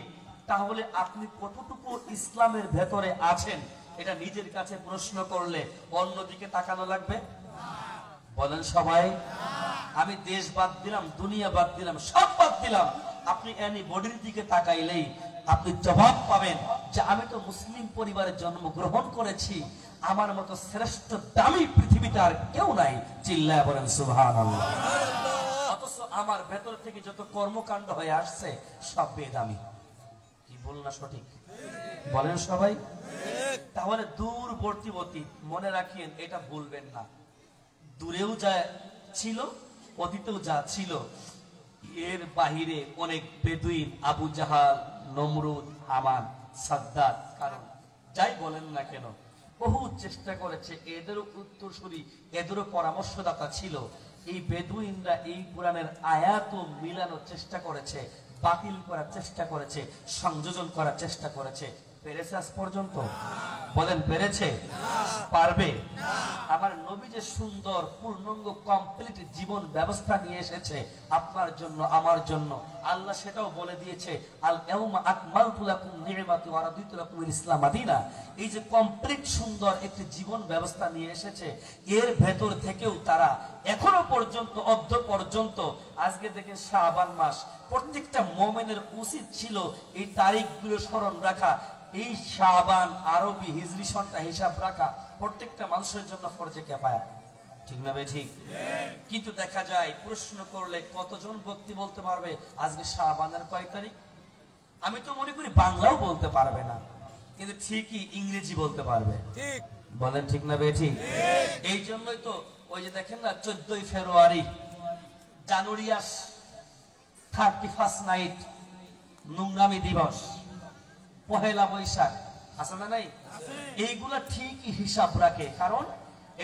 তাহলে আপনি কতটুকু ইসলামের ভেতরে আছেন এটা নিজের কাছে প্রশ্ন করলে অন্যদিকে তাকানো লাগবে? বলেন সবাই। আমি দেশ বাদ দিলাম, দুনিয়া বাদ দিলাম, সব বাদ দিলাম, আপনি এনি বডির দিকে তাকাইলেই আপনি জবাব পাবেন যে আমি তো মুসলিম পরিবারে জন্মগ্রহণ করেছি, আমার মতো শ্রেষ্ঠ দামি পৃথিবীতে আর কেউ নাই। চিল্লায় বলেন সুবহানাল্লাহ। অথচ আমার ভেতর থেকে যত কর্মকাণ্ড হয়ে আসছে সব বেদামি। কি বল না সঠিক? বলেন সবাই। তাহলে দূরবর্তী অতীত মনে রাখিয়েন, এটা ভুলবেন না। দূরেও যা ছিল, অতীতেও যা ছিল, এর বাহিরে অনেক বেদুইন, আবু জাহাল, নমরুদ, হামান, সাদ্দাত, কারণ যাই বলেন না কেন বহু চেষ্টা করেছে, এদেরও উত্তরসূরি, এদেরও পরামর্শদাতা ছিল। এই বেদুইনরা এই কোরআনের আয়াত মিলানোর চেষ্টা করেছে, বাতিল করার চেষ্টা করেছে, সংযোজন করার চেষ্টা করেছে। পেরেছে আজ পর্যন্ত? বলেন পেরেছে? পারবে? আমার নবী যে সুন্দর পূর্ণাঙ্গ কমপ্লিট জীবন ব্যবস্থা নিয়ে এসেছে আপনার জন্য, আমার জন্য, আল্লাহ সেটাও বলে দিয়েছে আল ইয়াউমা আকমালতু লাকুম নি'মাতি ওয়া রাদিতু লাকুমুল ইসলাম দীনা। এই যে কমপ্লিট সুন্দর একটি জীবন ব্যবস্থা নিয়ে এসেছে, এর ভেতর থেকেও তারা এখনো পর্যন্ত, অদ্য পর্যন্ত, আজকে থেকে শাবান মাস, প্রত্যেকটা মুমিনের উচিত ছিল এই তারিখগুলো স্মরণ রাখা, এই শাবান আরবি হিজরি সনটা হিসাব রাখা প্রত্যেকটা মানুষের জন্য ফরজে কিফায়া। ঠিক না ভাই? ঠিক। কিন্তু দেখা যায় প্রশ্ন করলে কতজন ব্যক্তি বলতে পারবে আজকে শাবানের কয় তারিখ? আমি তো মনে করি বাংলাও বলতে পারবে না, কিন্তু ঠিকই ইংরেজি বলতে পারবে। ঠিক বলেন ঠিক না ভাই? ঠিক। এই জন্যই তো ওই যে দেখেন না 14ই ফেব্রুয়ারি জানুরিয়াস 31st নাইট নোংরামি দিবস, পহেলা বৈশাখ আছে না নাই? এইগুলা ঠিকই হিসাব রাখে, কারণ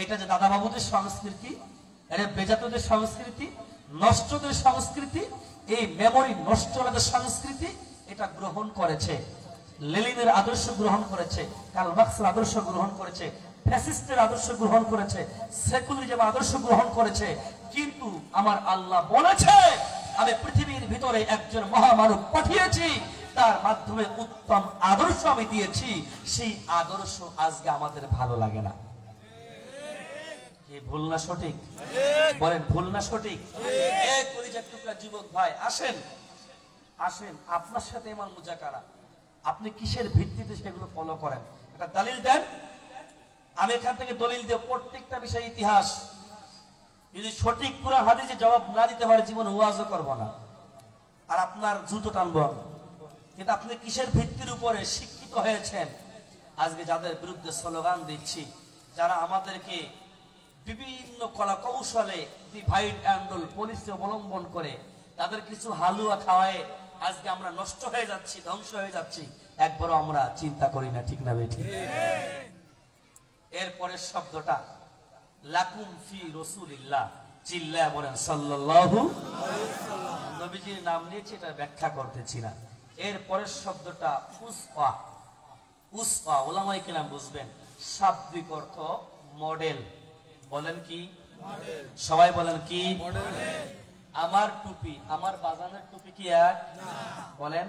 এটা যে দাদা বাবুদের সংস্কৃতি, এটা বেজাতদের সংস্কৃতি, নষ্টদের সংস্কৃতি, এই মেমোরি নষ্টদের সংস্কৃতি এটা গ্রহণ করেছে। লেনিনের আদর্শ গ্রহণ করেছে, কার্ল মার্ক্সের আদর্শ গ্রহণ করেছে, ফ্যাসিস্টের আদর্শ গ্রহণ করেছে, সেকুলারিজম আদর্শ গ্রহণ করেছে। কিন্তু আমার আল্লাহ বলেছে আমি পৃথিবীর ভিতরে একজন মহামানব পাঠিয়েছি, তার মাধ্যমে উত্তম আদর্শ আমি দিয়েছি, সেই আদর্শ আজকে আমাদের ভালো লাগে না। কি ভুল না সঠিক? বলেন ভুল না সঠিক? এক কলিজার টুকরা যুবক ভাই, আসেন আসেন আপনার সাথে আমার মুজাকারা। আপনি কিসের ভিত্তিতে সেগুলো ফলো করেন একটা দলিল দেন। আমি এখান থেকে দলিল দিয়ে প্রত্যেকটা বিষয় ইতিহাস, যদি সঠিক কোরআন হাদিসে জবাব না দিতে পারে জীবন ওয়াজও করব না, আর আপনার জুতো টানবো আমি। কিন্তু আপনি কিসের ভিত্তির উপরে শিক্ষিত হয়েছেন? আজকে যাদের বিরুদ্ধে স্লোগান দিচ্ছি, যারা আমাদেরকে বিভিন্ন কলা কৌশলে ডিভাইড অ্যান্ড রুল পলিসি অবলম্বন করে তাদের কিছু হালুয়া খাওয়ায় আজকে আমরা নষ্ট হয়ে যাচ্ছি, ধ্বংস হয়ে যাচ্ছি, একবারও আমরা চিন্তা করি না, ঠিক না বেঠি? এরপরের শব্দটা লাকুম ফি রাসূলিল্লাহ, চিল্লায়া বলেন সাল্লাল্লাহু আলাইহি ওয়াসাল্লাম। নবীজির নাম নিয়েছি, এটা ব্যাখ্যা করতেছি না। এরপরের শব্দটা উসওয়া। উসওয়া উলামায়ে কেরাম বুঝবেন, শাব্দিক অর্থ মডেল। বলেন কি মডেল? সবাই বলেন কি মডেল? আমার টুপি, আমার বাজানের টুপি কি এক? না। বলেন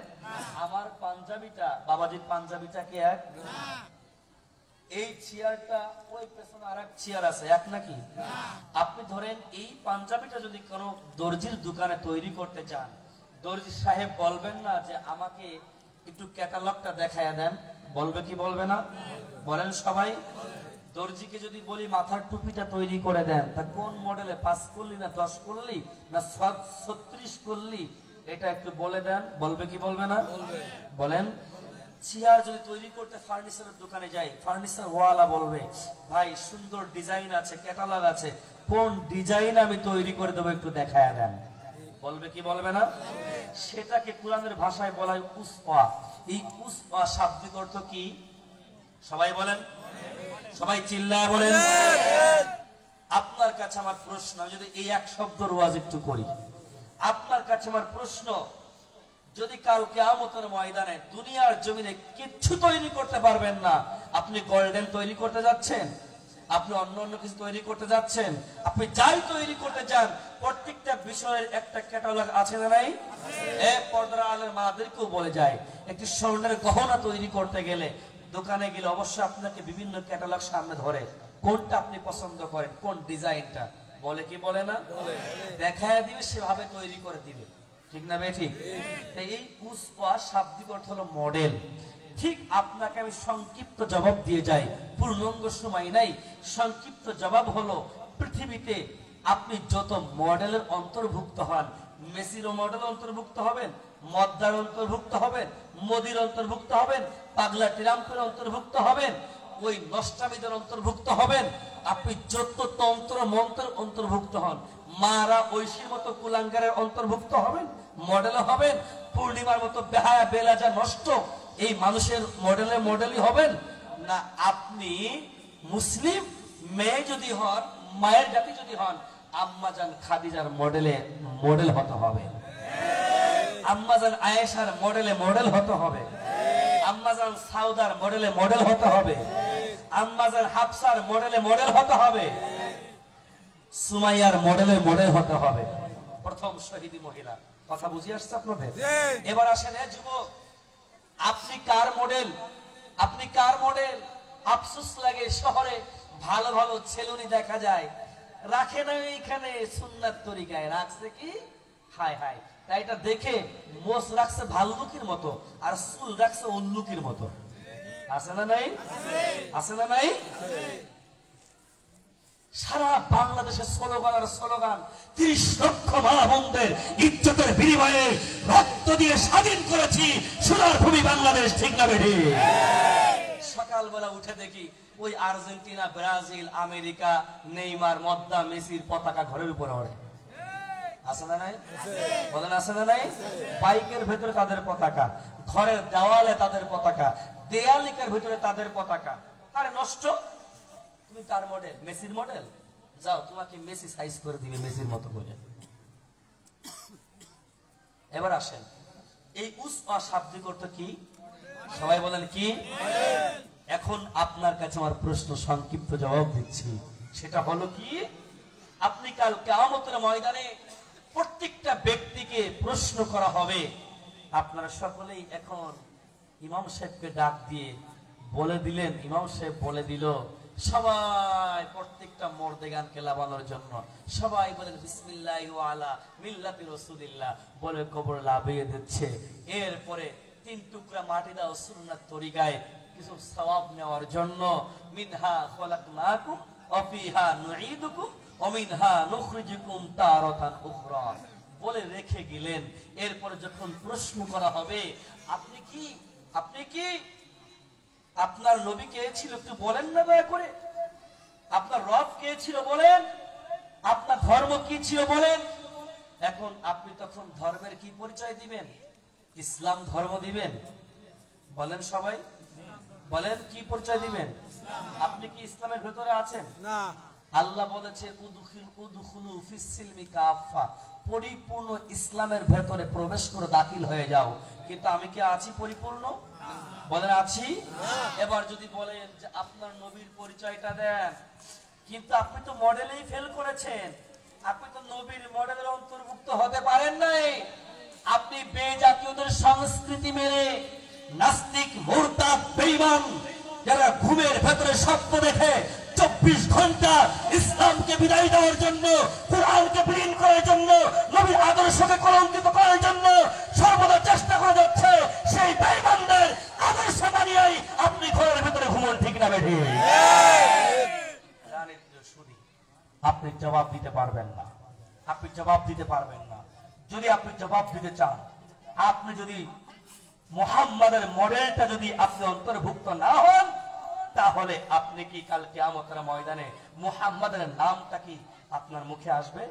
আমার পাঞ্জাবিটা, বাবাজির পাঞ্জাবিটা কি এক? না। এই চেয়ারটা, ওই পেছনে আরেক চেয়ার আছে, এক নাকি? না। আপনি ধরেন এই পাঞ্জাবিটা যদি কোনো দর্জির দোকানে তৈরি করতে চান, দর্জি সাহেব বলবেন না যে আমাকে একটু ক্যাটালগটা দেখায়া দেন? বলবে কি বলবে না? বলেন সবাই। দর্জিকে যদি বলি মাথার টুপিটা তৈরি করে দেন, তা কোন মডেলে, 5 করলি না 10 করলি না 36 করলি, এটা একটু বলে দেন? বলবে কি বলবে না? বলেন। চেয়ার যদি তৈরি করতে ফার্নিচারের দোকানে যাই, ফার্নিচার ওয়ালা বলবে ভাই সুন্দর ডিজাইন আছে, ক্যাটালগ আছে, কোন ডিজাইন আমি তৈরি করে দেবো একটু দেখায়া দেন? বলবে কি বলবে না? সেটাকে কোরআনের ভাষায় বলা হয় উসওয়া। এই উসওয়া শাব্দিক অর্থ কি? সবাই বলেন, সবাই চিল্লায় বলেন। আপনার কাছে আমার প্রশ্ন, আমি যদি এই এক শব্দের ওয়াজ একটু করি, আপনার কাছে আমার প্রশ্ন, যদি কাল কিয়ামতের ময়দানে দুনিয়ার জমিনে কিচ্ছু তৈরি করতে পারবেন না, আপনি গোল্ডেন তৈরি করতে যাচ্ছেন, আপনি অন্য অন্য কিছু তৈরি করতে যাচ্ছেন, আপনি যাই তৈরি করতে যান, প্রত্যেকটা বিষয়ের একটা ক্যাটালগ আছে না নাই? পর্দার আলের মাদেরকেও বলে যায়, একটি স্বর্ণের গহনা তৈরি করতে গেলে দোকানে গেলে অবশ্যই আপনাকে বিভিন্ন ক্যাটালগ সামনে ধরে, কোনটা আপনি পছন্দ করেন, কোন ডিজাইনটা, বলে কি বলে না? দেখায় দিবে, সেভাবে তৈরি করে দিবে, ঠিক না ভাই? ঠিক। এই উসওয়া শাব্দিক অর্থ হলো মডেল। ঠিক আপনাকে আমি সংক্ষিপ্ত জবাব দিয়ে যাই, পূর্ণাঙ্গ সময় নাই, সংক্ষিপ্ত জবাব হলো পৃথিবীতে আপনি যত মডেলের অন্তর্ভুক্ত হন, মেসির মডেল অন্তর্ভুক্ত হবেন, মদ্দার অন্তর্ভুক্ত হবেন, মোদির অন্তর্ভুক্ত হবেন, পাগলা ট্রাম্পের অন্তর্ভুক্ত হবেন, ওই নষ্টামীদের অন্তর্ভুক্ত হবেন, আপনি যত তন্ত্র মন্ত্রের অন্তর্ভুক্ত হন, মারা ঐশীর মতো কুলাঙ্গারের অন্তর্ভুক্ত হবেন, মডেল হবেন, পূর্ণিমার মতো বেহায়া বেলাজা নষ্ট এই মানুষের মডেলই হবেন না। আপনি মুসলিম মেয়ে যদি হন, মায়ের জাতি যদি হন, আম্মাজান খাদিজার মডেল হতে হবে, আম্মাজান আয়েশার মডেল হতে হবে, আম্মাজান সাউদার মডেল হতে হবে, আম্মাজান হাফসার মডেল হতে হবে, সুমাইয়ার মডেল হতে হবে। প্রথম শহীদি মহিলা। কথা বুঝিয়ে আসছে আপনাদের? এবার আসেন, যুবক, আপনি কার মডেল? আপনি কার মডেল? আফসোস লাগে, শহরে ভালো ভালো ছেলুনি দেখা যায়, রাখে না এইখানে সুন্নাত তরিকায়, রাখছে কি হায় হায়, তাই এটা দেখে মোষ রাখছে ভাল্লুকির মতো আর চুল রাখছে উল্লুকির মতো। আছে না নাই? আছে না নাই? সারা বাংলাদেশের স্লোগান আর স্লোগান, 30 লক্ষ মা বোনদের ইজ্জতের বিনিময়ে রক্ত দিয়ে স্বাধীন করেছি সোনার ভূমি বাংলাদেশ, ঠিক না বেঠি? সকালবেলা উঠে দেখি ওই আর্জেন্টিনা, ব্রাজিল, আমেরিকা, নেইমার, মদ্দা, মেসির পতাকা ঘরের উপরে ওড়ে। আছে না নাই? বলেন আছে না নাই? বাইকের ভেতরে তাদের পতাকা, ঘরের দেওয়ালে তাদের পতাকা, দেয়ালিকার ভেতরে তাদের পতাকা। আরে নষ্ট, তুমি তার মডেল, মেসির মডেল, যাও তোমাকে মেসি সাইজ করে দিবে মেসির মতো করে। এবার আসেন, এই উসওয়া শাব্দিক অর্থ কি? সবাই বলেন কি? এখন আপনার কাছে আমার প্রশ্ন, সংক্ষিপ্ত জবাব দিচ্ছি, সেটা হলো কি, আপনি কাল কিয়ামতের ময়দানে প্রত্যেকটা ব্যক্তিকে প্রশ্ন করা হবে। আপনারা সকলেই এখন ইমাম সাহেবকে ডাক দিয়ে বলে দিলেন, ইমাম সাহেব বলে দিল, সবাই প্রত্যেকটা মর্দেগানকে লাভানোর জন্য সবাই বলেন বিসমিল্লাহি ওয়া আলা মিল্লাতি রাসূলিল্লাহ বলে কবর লাভিয়ে দিচ্ছে। এরপরে 3 টুকরা মাটি দাও সুন্নাত তরিকায় কিছু সওয়াব নেওয়ার জন্য, মিনহা খলাকনাকুম ওয়া ফিহা নুঈদুকুম ওয়া মিনহা নুখরিজুকুম তারাতান উখরা। বলে রেখে গেলেন। এরপরে যখন প্রশ্ন করা হবে আপনি কি আপনার নবী কে ছিল একটু বলেন না দয়া করে, আপনার রব কে ছিল বলেন, আপনার ধর্ম কি ছিল বলেন। এখন আপনি তখন ধর্মের কি পরিচয় দিবেন? ইসলাম ধর্ম দিবেন? বলেন সবাই, বলেন কি পরিচয় দিবেন? আপনি কি ইসলামের ভেতরে আছেন? না। আল্লাহ বলেছেন উদখুলু ফিস সিলমি কাফা, পরিপূর্ণ ইসলামের ভেতরে প্রবেশ করে দাখিল হয়ে যাও। কিন্তু আমি কি আছি পরিপূর্ণ? বলেন আছি? এবার যদি বলেন যে আপনার নবীর পরিচয়টা দেন, কিন্তু আপনি তো মডেলেই ফেল করেছেন, আপনি তো নবীর মডেলের অন্তর্ভুক্ত হতে পারেন নাই। আপনি বেজাতীয়দের সংস্কৃতি মেনে নাস্তিক, মুরতাদ, বেঈমান যারা ঘুমের ভেতরে স্বপ্ন দেখে 24 ঘন্টা ইসলামকে বিদায় দেওয়ার জন্য, কোরআনকে বিলীন করার জন্য, নবীর আদর্শকে কলঙ্কিত করার জন্য সর্বদা চেষ্টা করে যাচ্ছে, সেই বেঈমানদের আদর্শ মানিয়েই আপনি ঘরের ভেতরে ঘুমন, ঠিক না বেঠি? আপনি জবাব দিতে পারবেন না, আপনি জবাব দিতে পারবেন না। যদি আপনি জবাব দিতে চান, আপনি যদি মুহাম্মাদের মডেলটা যদি আপনি অন্তর্ভুক্ত না হন, তাহলে আপনি কি কাল কিয়ামতের ময়দানে মুহাম্মাদের নামটা কি আপনার মুখে আসবে?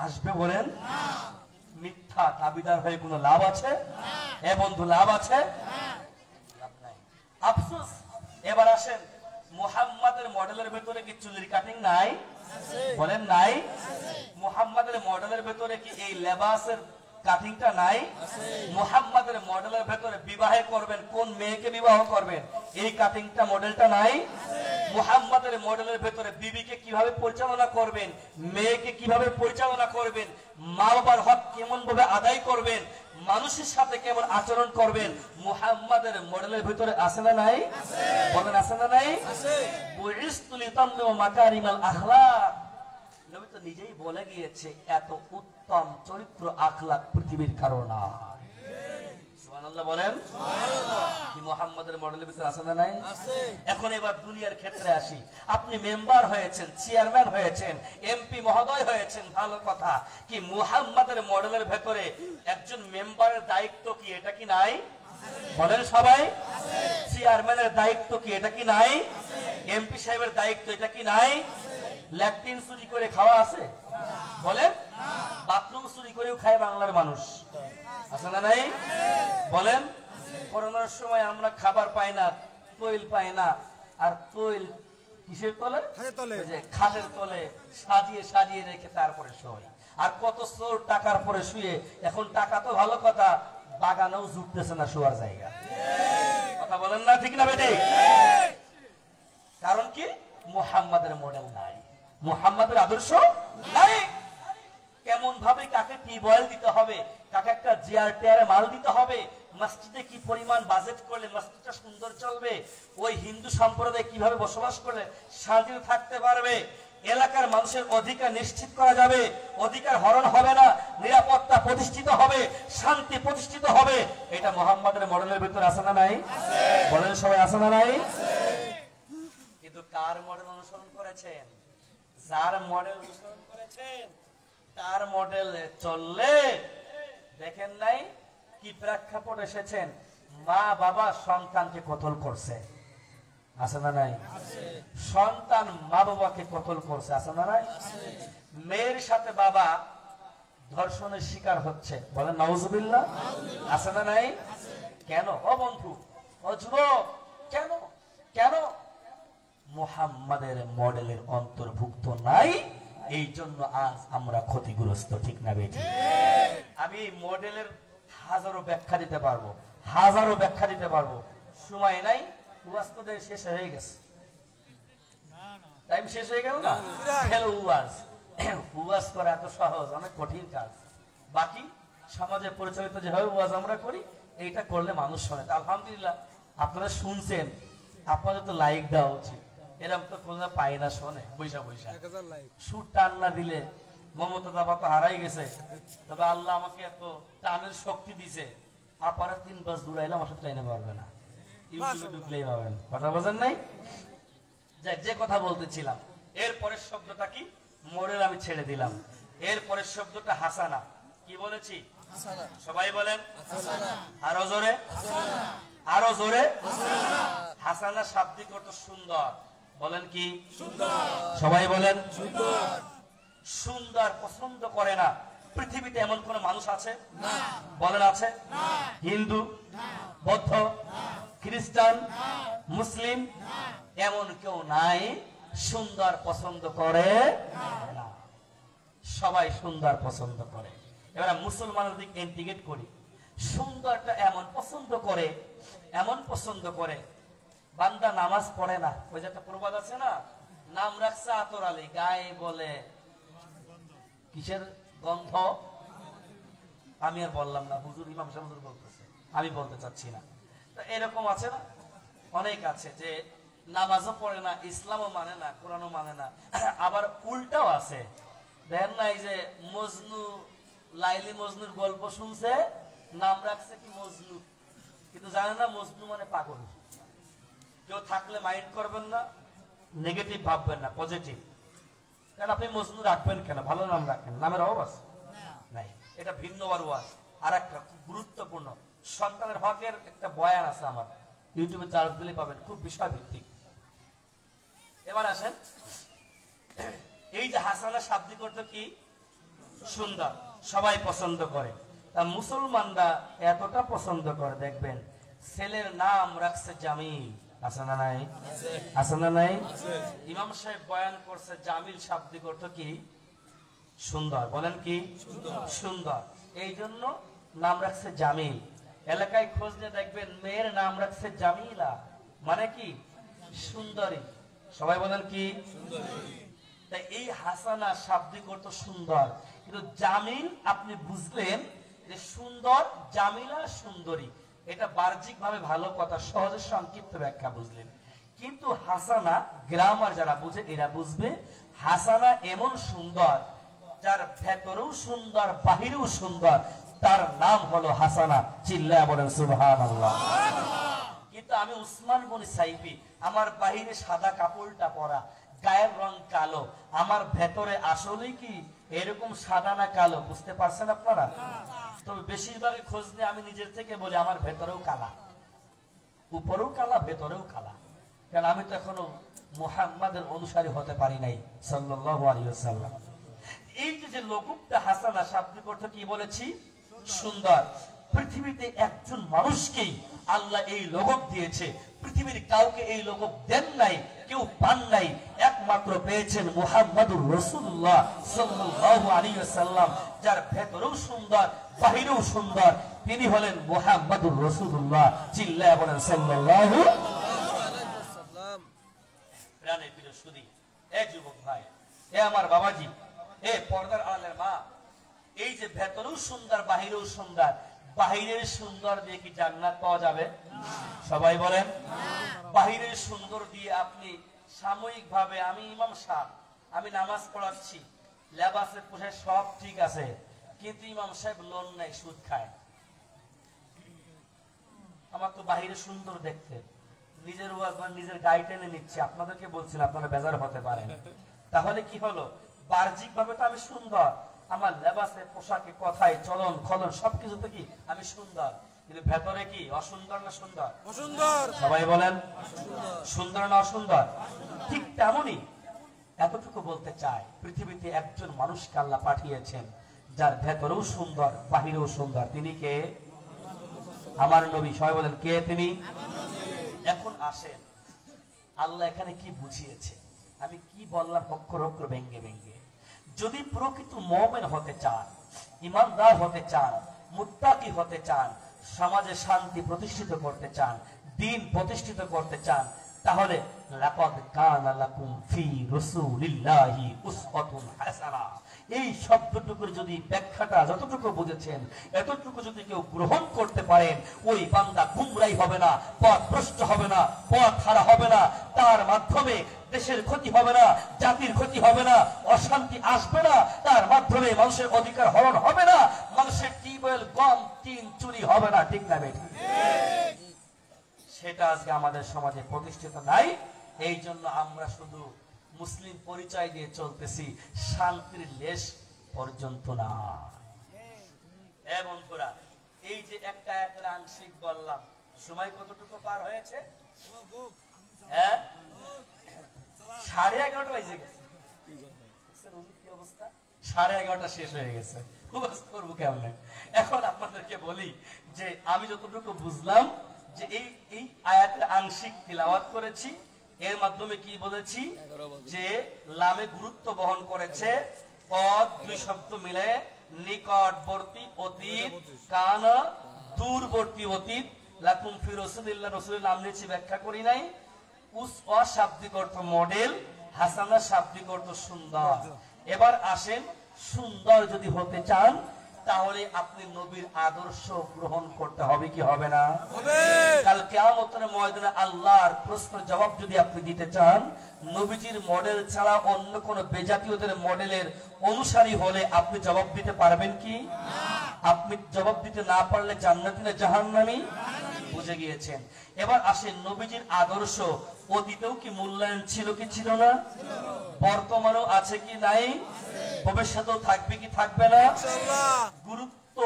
আসবে বলেন? মিথ্যা দাবিদার হয়ে কোনো লাভ আছে? এ বন্ধু, লাভ আছে? লাভ নাই। আফসোস। এবার আসেন, মুহাম্মাদের মডেলের ভেতরে কি চুলের কাটিং নাই? বলেন নাই? মুহাম্মাদের মডেলের ভেতরে কি এই লেবাসের কাটিংটা নাই? মুহাম্মাদের মডেলের ভেতরে বিবাহে করবেন, কোন মেয়েকে বিবাহ করবেন, এই কাটিংটা মডেলটা নাই? মুহাম্মাদের মডেলের ভেতরে বিবিকে কিভাবে পরিচালনা করবেন, মেয়েকে কিভাবে পরিচালনা করবেন, মা বাবার হক কেমন ভাবে আদায় করবেন, মানুষের সাথে কেমন আচরণ করবেন, মুহাম্মাদের মডেলের ভিতরে আছে না নাই? বলেন আছে না নাই? বুইসতু লিতাম্মিমা মাকারিমাল আখলাক। নবী তো নিজেই বলে গিয়েছে, এত উত্তম চরিত্র আখলাক পৃথিবীর কারো না। সুবহানাল্লাহ বলেন। কি মুহাম্মাদের মডেলের ভিতরে আছে না নাই? এখন এবার দুনিয়ার ক্ষেত্রে আসি। আপনি মেম্বার হয়েছেন, চেয়ারম্যান হয়েছেন, এমপি মহোদয় হয়েছেন, ভালো কথা। কি মুহাম্মাদের মডেলের ভেতরে একজন মেম্বারের দায়িত্ব কি এটা কি নাই? বলেন সবাই। চেয়ারম্যানের দায়িত্ব কি এটা কি নাই? এমপি সাহেবের দায়িত্ব এটা কি নাই? ল্যাট্রিন চুরি করে খাওয়া আছে? বলেন। বাথরুম চুরি করেও খায় বাংলার মানুষ, আছে না নাই? বলেন। করোনার সময় আমরা খাবার পাই না, তৈল পাই না, আর তৈল কিসের তলে? খাটের তলে সাজিয়ে সাজিয়ে রেখে তারপরে শোয়। আর কত চোর টাকার পরে শুয়ে। এখন টাকা তো ভালো কথা, বাগানেও জুটতেছে না শোয়ার জায়গা। কথা বলেন না, ঠিক না বেটি? কারণ কি? মুহাম্মাদের মডেল নাই, মুহাম্মাদের আদর্শ নাই। কেমন ভাবে কাকে টিউবওয়েল দিতে হবে, কাকে একটা জিআর টিআর মাল দিতে হবে, মসজিদে কি পরিমাণ বাজেট করলে মসজিদটা সুন্দর চলবে, ওই হিন্দু সম্প্রদায় কিভাবে বসবাস করলে শান্তিতে থাকতে পারবে, এলাকার মানুষের অধিকার নিশ্চিত করা যাবে, অধিকার হরণ হবে না, নিরাপত্তা প্রতিষ্ঠিত হবে, শান্তি প্রতিষ্ঠিত হবে, এটা মুহাম্মাদের মডেলের ভিতরে আছে না নাই? বলেন সবাই, আছে না নাই? কিন্তু কার মডেল অনুসরণ করেছেন? যার মডেল অনুসরণ করেছেন তার মডেল চললে দেখেন নাই কি প্রেক্ষাপট এসেছেন? মা বাবা সন্তানকে কতল করছে, আছে না নাই? সন্তান মা বাবাকে কতল করছে, আছে না নাই? মেয়ের সাথে বাবা ধর্ষণের শিকার হচ্ছে, বলেন নাউজুবিল্লাহ, আছে না নাই? কেন? ও বন্ধু, ও যুবক, কেন? কেন? মুহাম্মাদের মডেলের অন্তর্ভুক্ত নাই, এই জন্য আজ আমরা ক্ষতিগ্রস্ত, ঠিক না বেটি? আমি মডেলের হাজারো ব্যাখ্যা দিতে পারবো, হাজারো ব্যাখ্যা দিতে পারবো, সময় নাই। ওয়াজদের শেষ হয়ে গেছে, টাইম শেষ হয়ে গেল না? ওয়াজ করা এত সহজ, অনেক কঠিন কাজ। বাকি সমাজে পরিচালিত যেভাবে ওয়াজ আমরা করি, এইটা করলে মানুষ শোনে। আলহামদুলিল্লাহ আপনারা শুনছেন, আপনাদের তো লাইক দেওয়া উচিত। এরকম তো কোনো পাই না, শোনে পয়সা পয়সা। সুর টান না দিলে মমতা দাবা তো হারাই গেছে, তবে আল্লাহ আমাকে এত টানের শক্তি দিছে, আপারা 3 বাস দূরাইলে আমার সাথে টাইনে পারবে না, ইউটিউবে ঢুকলেই পাবেন। কথা বোঝেন নাই? যে কথা বলতেছিলাম, এর পরের শব্দটা কি? মডেল আমি ছেড়ে দিলাম। এর পরের শব্দটা হাসানা। কি বলেছি? হাসানা সবাই বলেন হাসানা আরো জোরে, আরো জোরে। হাসানা শাব্দিক অর্থ সুন্দর। বলেন কি? সবাই বলেন সুন্দর পছন্দ করে না পৃথিবীতে এমন কোন মানুষ আছে? বলেন আছে? হিন্দু, বৌদ্ধ, খ্রিস্টান, মুসলিম এমন কেউ নাই সুন্দর পছন্দ করে না। সবাই সুন্দর পছন্দ করে। এবার মুসলমানের দিক ইন্টিগ্রেট করি। সুন্দরটা এমন পছন্দ করে, এমন পছন্দ করে, বান্দা নামাজ পড়ে না। ওই যে একটা প্রবাদ আছে না, নাম রাখছে আতর আলী, গায়ে বলে কিসের গন্ধ, আমি আর বললাম না, হুজুর ইমাম সাহেব হুজুর বলতেছে, আমি বলতে চাচ্ছি না। তো এরকম আছে না, অনেক আছে যে নামাজও পড়ে না, ইসলামও মানে না, কোরআনও মানে না। আবার উল্টাও আছে, দেখেন না, এই যে মজনু, লাইলি মজনুর গল্প শুনছে, নাম রাখছে কি মজনু, কিন্তু জানে না মজনু মানে পাগল। কেউ থাকলে মাইন্ড করবেন না, নেগেটিভ ভাববেন না, পজিটিভ। কারণ আপনি মজনু রাখবেন কেন? ভালো নাম রাখেন, নামের অভাব আছে নাই। এটা ভিন্ন ওয়াজ। আর একটা খুব গুরুত্বপূর্ণ সন্তানের হকের একটা বয়ান আছে আমার, ইউটিউবে চার্জ দিলে পাবেন, খুব বিষয় ভিত্তিক। এবার আসেন, এই যে হাসানা শাব্দিক অর্থ কি? সুন্দর, সবাই পছন্দ করে। তা মুসলমানরা এতটা পছন্দ করে, দেখবেন ছেলের নাম রাখছে জামিল। আছে না নাই? আছে না নাই? ইমাম সাহেব বয়ান করছে জামিল শাব্দিক অর্থ কি? সুন্দর। বলেন কি? সুন্দর। এই জন্য নাম রাখছে জামিল। এলাকায় খোঁজ নিয়ে দেখবেন মেয়ের নাম রাখছে জামিলা, মানে কি? সুন্দরী। সবাই বলেন কি? তাই এই হাসানা শাব্দিক অর্থ সুন্দর, কিন্তু জামিল আপনি বুঝলেন যে সুন্দর, জামিলা সুন্দরী, এটা বাহ্যিক ভাবে ভালো কথা, সহজে সংক্ষিপ্ত ব্যাখ্যা বুঝলেন। কিন্তু হাসানা গ্রামার যারা বুঝে এরা বুঝবে হাসানা এমন সুন্দর যার ভেতরেও সুন্দর বাহিরেও সুন্দর, তার নাম হলো হাসানা। চিল্লায়া বলেন সুবহানাল্লাহ। কিন্তু আমি উসমান গনি সাইফি, আমার বাহিরে সাদা কাপড়টা পরা, গায়ের রং কালো, আমার ভেতরে আসলে কি এরকম সাদা না কালো? বুঝতে পারছেন আপনারা? তবে বেশিরভাগই খোঁজ নিয়ে আমি নিজের থেকে বলি আমার ভেতরেও কালা, উপরেও কালা, ভেতরেও কালা। কারণ আমি তো এখনো মুহাম্মাদের অনুসারী হতে পারি নাই সাল্লাল্লাহু আলাইহি ওয়াসাল্লাম। এই যে লঘুটা হাসানা শাব্দিক অর্থ কি বলেছি? সুন্দর। পৃথিবীতে একজন মানুষকেই আল্লাহ এই লোগব দিয়েছে, পৃথিবীর কাউকে এই লোগব দেন নাই, কেউ পান নাই, একমাত্র পেয়েছেন মুহাম্মাদুর রাসূলুল্লাহ সাল্লাল্লাহু আলাইহি ওয়াসাল্লাম, যার ভেতরেও সুন্দর বাহিরেও সুন্দর, তিনি হলেন মুহাম্মাদুর রাসূলুল্লাহ। চিল্লায়া বলেন সাল্লাল্লাহু আলাইহি ওয়াসাল্লাম। প্রাণের প্রিয় সুধী, এ যুবক ভাই, এ আমার বাবাজি, এ পর্দার আড়ালের মা, এই যে ভেতরেও সুন্দর বাহিরেও সুন্দর, বাহিরের সুন্দর দিয়ে কি জান্নাত পাওয়া যাবে? সবাই বলেন। বাহিরের সুন্দর দিয়ে আপনি সাময়িক ভাবে, আমি ইমাম সাহেব, আমি নামাজ পড়াচ্ছি, লেবাসের পোশাক সব ঠিক আছে, কিন্তু ইমাম সাহেব লোন নাই, সুদ খায়, আমার তো বাহিরে সুন্দর দেখতে, নিজের ওয়াজ মানে নিজের গায়ে টেনে নিচ্ছে, আপনাদেরকে বলছিলাম আপনারা বেজার হতে পারেন। তাহলে কি হলো? বাহ্যিক ভাবে তো আমি সুন্দর, আমার লেবাসে, পোশাকে, কথায়, চলন খলন সবকিছুতে কি আমি সুন্দর, কিন্তু ভেতরে কি অসুন্দর না সুন্দর? অসুন্দর। সবাই বলেন সুন্দর না অসুন্দর? ঠিক তেমনই এতটুকু বলতে চাই, পৃথিবীতে একজন মানুষকে আল্লাহ পাঠিয়েছেন যার ভেতরেও সুন্দর বাহিরেও সুন্দর, তিনি কে? আমার নবী। সবাই বলেন কে তিনি? এখন আসেন আল্লাহ এখানে কি বুঝিয়েছে, আমি কি বললাম অক্ষর অক্ষর ভেঙ্গে ভেঙ্গে। যদি প্রকৃত মুমিন হতে চান, ইমানদার হতে চান, মুত্তাকি হতে চান, সমাজে শান্তি প্রতিষ্ঠিত করতে চান, দ্বীন প্রতিষ্ঠিত করতে চান, তাহলে লাকাদ কানা লাকুম ফি রাসূলিল্লাহি উসওয়াতুন হাসানা, এই শব্দটুকুর যদি ব্যাখ্যাটা যতটুকু বুঝেছেন এতটুকু যদি কেউ গ্রহণ করতে পারেন, ওই বান্দা গুমরাই হবে না, পথ ভ্রষ্ট হবে না, পথ হারা হবে না, তার মাধ্যমে দেশের ক্ষতি হবে না, জাতির ক্ষতি হবে না, অশান্তি আসবে না, তার মাধ্যমে মানুষের অধিকার হরণ হবে না, মানুষের টিউবওয়েল, গম, টিন চুরি হবে না। ঠিক না বেঠিক? সেটা আজকে আমাদের সমাজে প্রতিষ্ঠিত নাই। এই জন্য আমরা শুধু মুসলিম পরিচয় দিয়ে চলতেছি, শান্তির লেশ পর্যন্ত না। বন্ধুরা, এই যে একটা একটা আংশিক বললাম, সময় কতটুকু পার হয়েছে? হ্যাঁ, 11:30 বাজে গেছে। কি অবস্থা, 11:30 শেষ হয়ে গেছে। করবো কেমন? এখন আপনাদেরকে বলি যে আমি যতটুকু বুঝলাম যে এই আয়াতের আংশিক তিলাওয়াত করেছি, এর মাধ্যমে কি বলেছি যে লামে গুরুত্ব বহন করেছে। পদ দুই শব্দ মিলে নিকটবর্তী অতীত, কান দূরবর্তী অতীত। লাকুম ফি রাসূলিল্লাহ, রাসূলের নাম নিয়েছি, ব্যাখ্যা করি নাই। উসওয়া শাব্দিক অর্থ মডেল, হাসানা শাব্দিক অর্থ সুন্দর। এবার আসেন, সুন্দর যদি হতে চান তাহলে আপনি নবীর আদর্শ গ্রহণ করতে হবে কি হবে না? কাল কিয়ামতের ময়দানে আল্লাহর প্রশ্ন জবাব যদি আপনি দিতে চান, নবীজির মডেল ছাড়া অন্য কোন বেজাতীয়দের মডেলের অনুসারী হলে আপনি জবাব দিতে পারবেন কি? আপনি জবাব দিতে না পারলে জান্নাতি না জাহান্নামী? বুঝে গিয়েছেন। এবার আসেন, নবীজির আদর্শ অতীতেও কি মূল্যায়ন ছিল কি ছিল না? বর্তমানেও আছে কি নাই? ভবিষ্যতেও থাকবে কি থাকবে না? গুরুত্ব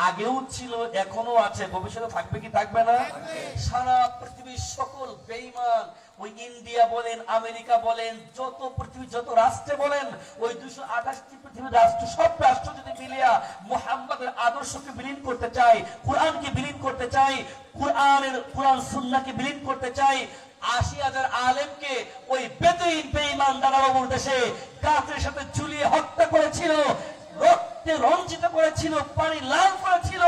আগেও ছিল, এখনো আছে, ভবিষ্যতে থাকবে কি থাকবে না? সারা পৃথিবীর সকল বেঈমান, ওই ইন্ডিয়া বলেন, আমেরিকা বলেন, যত পৃথিবীর যত রাষ্ট্রে বলেন, ওই 228টি পৃথিবীর রাষ্ট্র, সব রাষ্ট্র যদি মিলিয়া মুহাম্মাদের আদর্শকে বিলীন করতে চায়, কোরআনকে বিলীন করতে চায়, কোরআন সুন্নাহকে বিলীন করতে চায়, 80,000 আলেমকে ওই বেদুইন বেঈমান দাদাবাবুর দেশে কাফেরের সাথে ঝুলিয়ে হত্যা করেছিল, রক্তে রঞ্জিত করেছিল, পানি লাল করেছিল।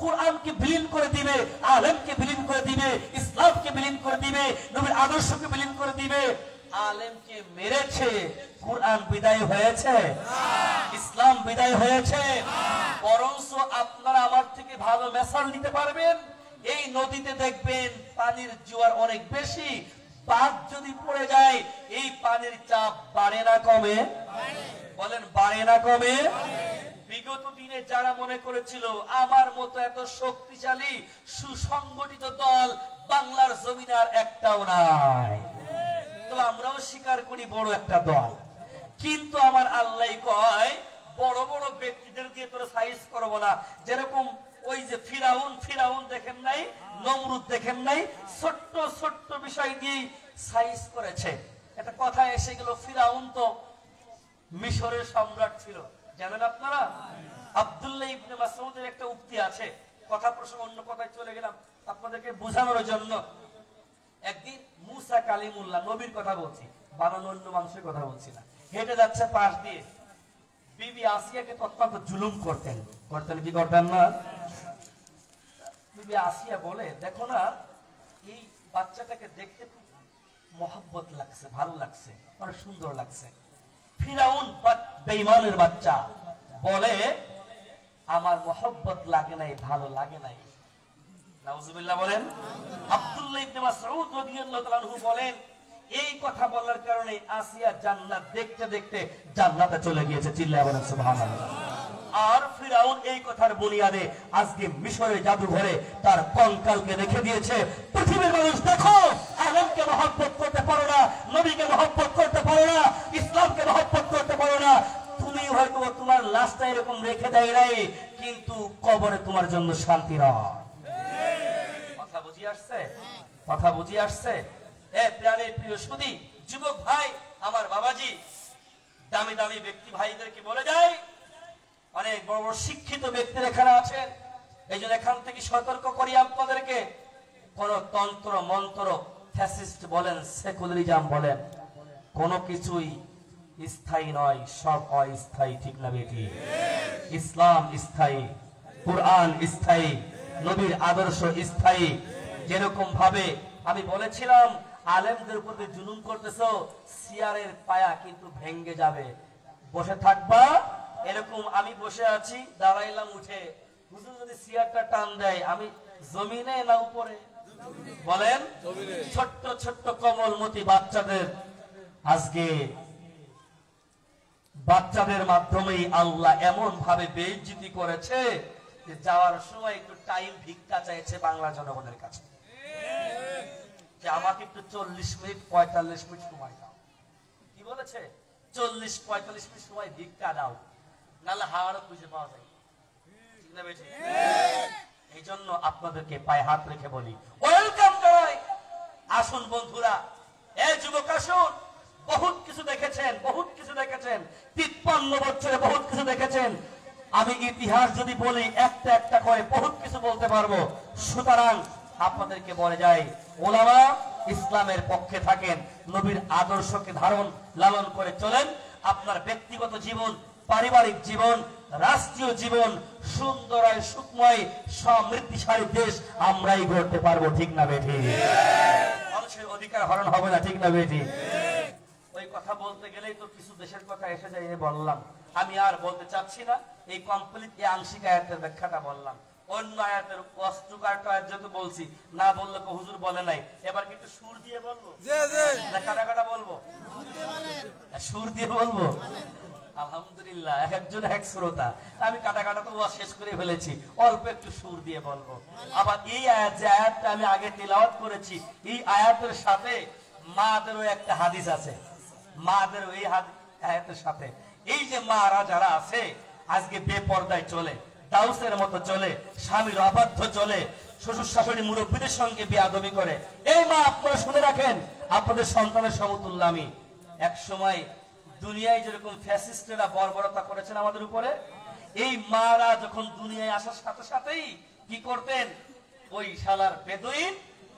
কোরআনকে বিলীন করে দিবে, আলেমকে বিলীন করে দিবে, ইসলামকে বিলীন করে দিবে, নবীর আদর্শকে বিলীন করে দিবে। আলেমকে মেরেছে, কোরআন বিদায় হয়েছে? ইসলাম বিদায় হয়েছে? বরঞ্চ আপনারা আমার থেকে ভালো মেসাল নিতে পারবেন। এই নদীতে দেখবেন পানির জোয়ার অনেক বেশি, বাঁধ যদি পড়ে যায় এই পানির চাপ বাড়ে না কমে? বলেন, বাড়ে না কমে? বিগত দিনে যারা মনে করেছিল আমার মতো এত শক্তিশালী সুসংগঠিত দল বাংলার জমিনে আর একটাও নাই, তো আমরাও স্বীকার করি বড় একটা দল, কিন্তু আমার আল্লাহ কয় বড় বড় ব্যক্তিদের দিয়ে তোরা সাইজ করবো না। যেরকম ওই যে ফিরাউন দেখেন নাই, নমরুদ দেখেন নাই, ছোট্ট ছোট্ট বিষয় দিয়ে সাইজ করেছে। একটা কথা এসে গেল, ফিরাউন তো মিশরের সম্রাট ছিল, জানেন আপনারা? আব্দুল্লাহ ইবনে মাসউদের একটা উক্তি আছে, কথা প্রসঙ্গ অন্য কথায় চলে গেলাম আপনাদেরকে বোঝানোর জন্য। একদিন মুসা কালিমুল্লাহ, নবীর কথা বলছি, বানানো অন্য মানুষের কথা বলছি না, হেঁটে যাচ্ছে পাশ দিয়ে, বিবি আসিয়াকে অত্যন্ত জুলুম করতেন কি করতেন না? বিবি আসিয়া বলে, দেখো না এই বাচ্চাটাকে দেখতে খুব মহব্বত লাগছে, ভালো লাগছে, অনেক সুন্দর লাগছে। ফিরাউন বেঈমানের বাচ্চা বলে, আমার মহব্বত লাগে নাই, ভালো লাগে নাই। নাউজুবিল্লাহ বলেন। আব্দুল্লাহ ইবনে মাসউদ রাদিয়াল্লাহু তাআলা আনহু বলেন, এই কথা বলার কারণে আসিয়া জান্নাত দেখতে দেখতে জান্নাতে চলে গিয়েছে। চিল্লায় বলেন সুবহানাল্লাহ। আর ফিরাউন এই কথার বুনিয়াদে আজকে মিশরের জাদুঘরে তার কঙ্কালকে রেখে দিয়েছে। পৃথিবীর মানুষ দেখো, আলেমকে মহব্বত করতে পারো না, নবীকে মহব্বত করতে পারো না, ইসলামকে মহব্বত করতে পারো না। তুমি হয়তো তোমার লাশটা এরকম রেখে দেয় নাই, কিন্তু কবরে তোমার জন্য শান্তি নয়। কথা বুঝিয়ে আসছে? কথা বুঝিয়ে আসছে? প্রাণের প্রিয় সুধী যুবক ভাই, আমার বাবাজি দামি দামি ব্যক্তি ভাইদেরকে বলে যায়, অনেক বড় বড় শিক্ষিত ব্যক্তির এখানে আছেন, এই জন্য এখান থেকে সতর্ক করি আপনাদেরকে, কোন তন্ত্র মন্ত্র, ফ্যাসিস্ট বলেন, সেকুলারিজম বলেন, কোন কিছুই স্থায়ী নয়, সব অস্থায়ী। ঠিক না বেটি? ইসলাম স্থায়ী, কুরআন স্থায়ী, নবীর আদর্শ স্থায়ী। যেরকম ভাবে আমি বলেছিলাম, আলেমদের উপর জুলুম করতেছো, সিয়ারের পায়া কিন্তু ভেঙ্গে যাবে, বসে থাকবা। এরকম আমি বসে আছি, দাঁড়াইলাম উঠে, হুজুর যদি সিয়ারটা টান দেয়, আমি জমিনে না উপরে? বলেন। ছোট্ট ছোট্ট কোমলমতি বাচ্চাদের আজকে বাচ্চাদের মাধ্যমেই আল্লাহ এমন ভাবে বেইজ্জতি করেছে যে যাওয়ার সময় একটু টাইম ভিক্ষা চাইছে বাংলা জনগণের কাছে, যে আমাকে একটু 40 মিনিট 45 মিনিট সময় দাও। কি বলেছে? 40-45 মিনিট সময় ভিক্ষা দাও, নাহলে হাওয়ারও খুঁজে পাওয়া যায়। ঠিক না বেশি? এই জন্য আপনাদেরকে পায়ে হাত রেখে বলি, ওয়েলকাম জানাই। আসুন বন্ধুরা, এই যুবক আসুন। বহুত কিছু দেখেছেন, বহুত কিছু দেখেছেন, 53 বছরে বহুত কিছু দেখেছেন। আমি ইতিহাস যদি বলি একটা একটা করে বহুত কিছু বলতে পারবো। সুতরাং আপনাদেরকে বলে যাই, ওলামা ইসলামের পক্ষে থাকেন, নবীর আদর্শকে ধারণ লালন করে চলেন। আপনার ব্যক্তিগত জীবন, পারিবারিক জীবন, রাষ্ট্রীয় জীবন সুন্দর সুখময় সমৃদ্ধিশালী দেশ আমরাই গড়তে পারবো। ঠিক না বেঠি? মানুষের অধিকার হরণ হবে না। ঠিক না বেঠি? ওই কথা বলতে গেলেই তো কিছু দেশের কথা এসে যায়, বললাম। আমি আর বলতে চাচ্ছি না, এই কমপ্লিট এই আংশিক আয়াতের ব্যাখ্যাটা বললাম। অন্য আয়াতের যেহেতু বলছি, না বললে তো হুজুর বলে নাই। এবার কিন্তু সুর দিয়ে বলবো না কাটা কাটা বলবো? সুর দিয়ে বলবো। আলহামদুলিল্লাহ, একজন এক শ্রোতা। আমি কাটা কাটা তো শেষ করে ফেলেছি, অল্প একটু সুর দিয়ে বলবো। আবার এই আয়াত, যে আয়াতটা আমি আগে তিলাওয়াত করেছি, এই আয়াতের সাথে মাদেরও একটা হাদিস আছে। মাদেরও এই আয়াতের সাথে, এই যে মারা যারা আছে আজকে বেপর্দায় চলে, দাউসের মতো চলে, স্বামীর অবাধ্য চলে, শ্বশুর শাশুড়ি মুরব্বীদের সঙ্গে বেয়াদবি করে, এই মা আপনারা শুনে রাখেন, আপনাদের সন্তানের সমতুল্য আমি। এক সময় দুনিয়ায় যেরকম ফ্যাসিস্টরা বর্বরতা করেছেন আমাদের উপরে, এই মারা যখন দুনিয়ায় আসার সাথে সাথেই কি করতেন, ওই শালার বেদুইন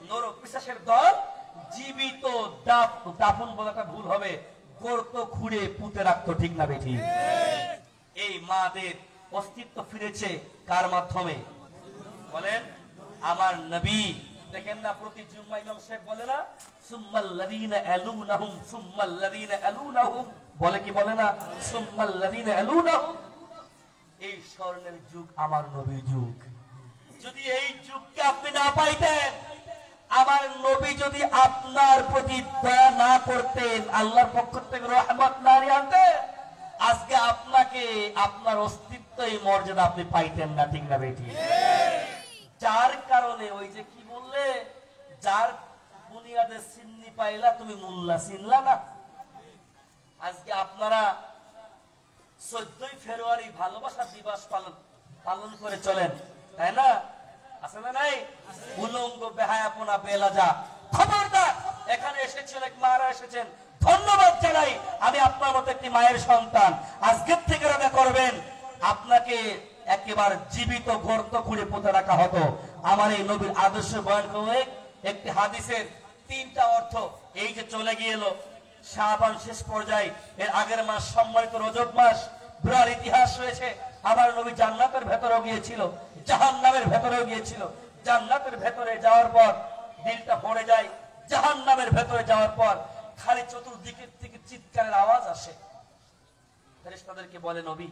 নরপিশাচের দল জীবিত দাফন বলাটা ভুল হবে, গর্ত খুঁড়ে পুঁতে রাখতো। ঠিক না বেঠি? এই মাদের অস্তিত্ব ফিরেছে কার মাধ্যমে বলেন? আমার নবী। দেখেন না, প্রতি জুম্মায় ইমাম সাহেব বলে না, সুম্মাল্লাযীনা আলুনাহুম সুম্মাল্লাযীনা আলুনাহুম, বলে কি বলে না? সুম্মাল্লাযীনা আলুনাহুম। এই স্বর্ণের যুগ আমার নবীর যুগ। যদি এই যুগকে আপনি না পাইতেন, আমার নবী যদি আপনার প্রতি দয়া না করতেন, আল্লাহর পক্ষ থেকে রহমত না আনতেন, আজকে আপনাকে আপনার অস্তিত্ব এই মর্যাদা আপনি পাইতেন না। ঠিক না বেটি? যার কারণে ওই যে কি বললে, যার বুনিয়াদে চিন্নি পাইলা তুমি মোল্লা চিনলা না। আজকে আপনারা 14ই ফেব্রুয়ারি ভালোবাসা দিবস পালন করে চলেন, তাই না? আছে না নাই? উলঙ্গ বেহায়াপনা বেলাজা। খবরদার, এখানে এসেছেন এক মারা এসেছেন, ধন্যবাদ জানাই। আমি আপনার মতো একটি মায়ের সন্তান। আজকের থেকে রাখা করবেন, আপনাকে একেবারে জীবিত গর্ত খুঁড়ে পুঁতে রাখা হতো। আমার এই নবীর আদর্শ বয়ান করে একটি হাদিসের 3টা অর্থ। এই যে চলে গিয়েল শাবান শেষ পর্যায়ে, এর আগের মাস সম্মানিত রজব মাস, বিরাট ইতিহাস রয়েছে। আমার নবী জান্নাতের ভেতরেও গিয়েছিল, জাহান্নামের ভেতরেও গিয়েছিল। জান্নাতের ভেতরে যাওয়ার পর দিলটা পড়ে যায়, জাহান্নামের ভেতরে যাওয়ার পর খালি চতুর্দিকের থেকে চিৎকারের আওয়াজ আসে। ফেরেশতাদেরকে বলে, নবী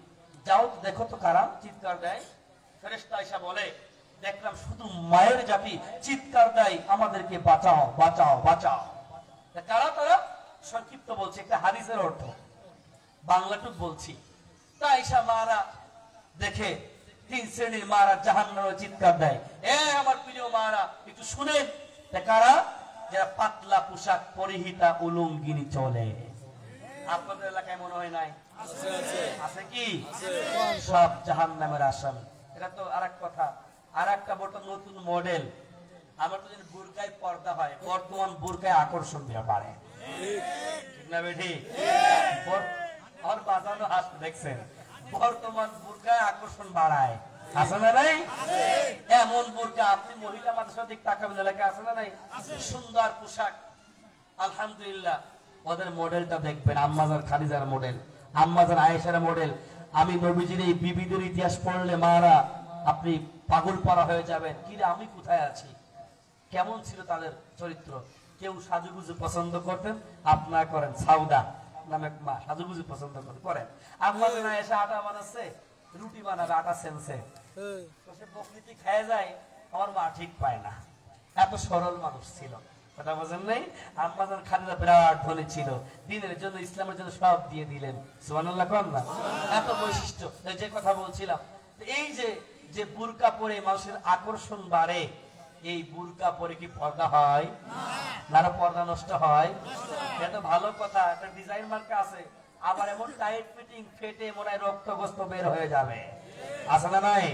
যাও দেখো তো কারা চিৎকার দেয়। ফেরেশতা আয়েশা বলে, দেখলাম শুধু মায়ের জাতি চিৎকার দেয়, আমাদেরকে বাঁচাও বাঁচাও বাঁচাও। কারা তারা? সংক্ষিপ্ত বলছি, একটা হাদিসের অর্থ বাংলাটুক বলছি। তা আয়েশা মারা দেখে 3 শ্রেণীর মারা জাহান্নামে চিৎকার দেয়। আমার প্রিয় মারা একটু শুনেন, কারা? যারা পাতলা পোশাক পরিহিতা উলঙ্গিনী চলে। আপনাদের এলাকায় মনে হয় নাই? আছে কি? সব জাহান্নামের আসামি। এটা তো আরেক কথা, আরেকটা নতুন মডেল। আমার তো বুরকায় পর্দা হয়, বর্তমান বুরকায় আকর্ষণ বাড়ে। ঠিক না বেঠি? আর বাজানো হাস দেখছেন, বর্তমান বুরকায় আকর্ষণ বাড়ায়। আছে না নাই? এমন বুরকা আপনি মহিলা মাদ্রাসা দিক তাকাবেন, এলাকায় আছে না নাই? সুন্দর পোশাক, আলহামদুলিল্লাহ। ওদের মডেলটা দেখবেন, আম্মাজান খাদিজার মডেল, আম্মাজান আয়েশার মডেল। আমি নবীজির এই বিবিদের ইতিহাস পড়লে মারা আপনি পাগল পারা হয়ে যাবেন। কি রে, আমি কোথায় আছি? কেমন ছিল তাদের চরিত্র? কেউ সাজুগুজু পছন্দ করতেন, আপনারা করেন সাউদা নামে মা সাজুগুজু পছন্দ করেন। আম্মাজান আয়েশা আটা বানাচ্ছে, রুটি বানাবে, আটা সেনছে, সে প্রকৃতি খেয়ে যায়, আমার মা ঠিক পায় না। এত সরল মানুষ ছিল, কথা বোঝেন নাই? আম্মাজান খাদিজা বিরাট ধনী ছিল, দিনের জন্য ইসলামের জন্য সব দিয়ে দিলেন। সুবহানাল্লাহ কোন না? এত বৈশিষ্ট্য। যে কথা বলছিলাম, এই যে বুরকা পরে মানুষের আকর্ষণ বাড়ে, এই বুরকা পরে কি পর্দা হয় না? পর্দা নষ্ট হয়? এটা ভালো কথা। একটা ডিজাইন মার্কা আছে, আবার এমন টাইট ফিটিং ফেটে মনে হয় রক্তগ্রস্ত বের হয়ে যাবে, আছে না নাই?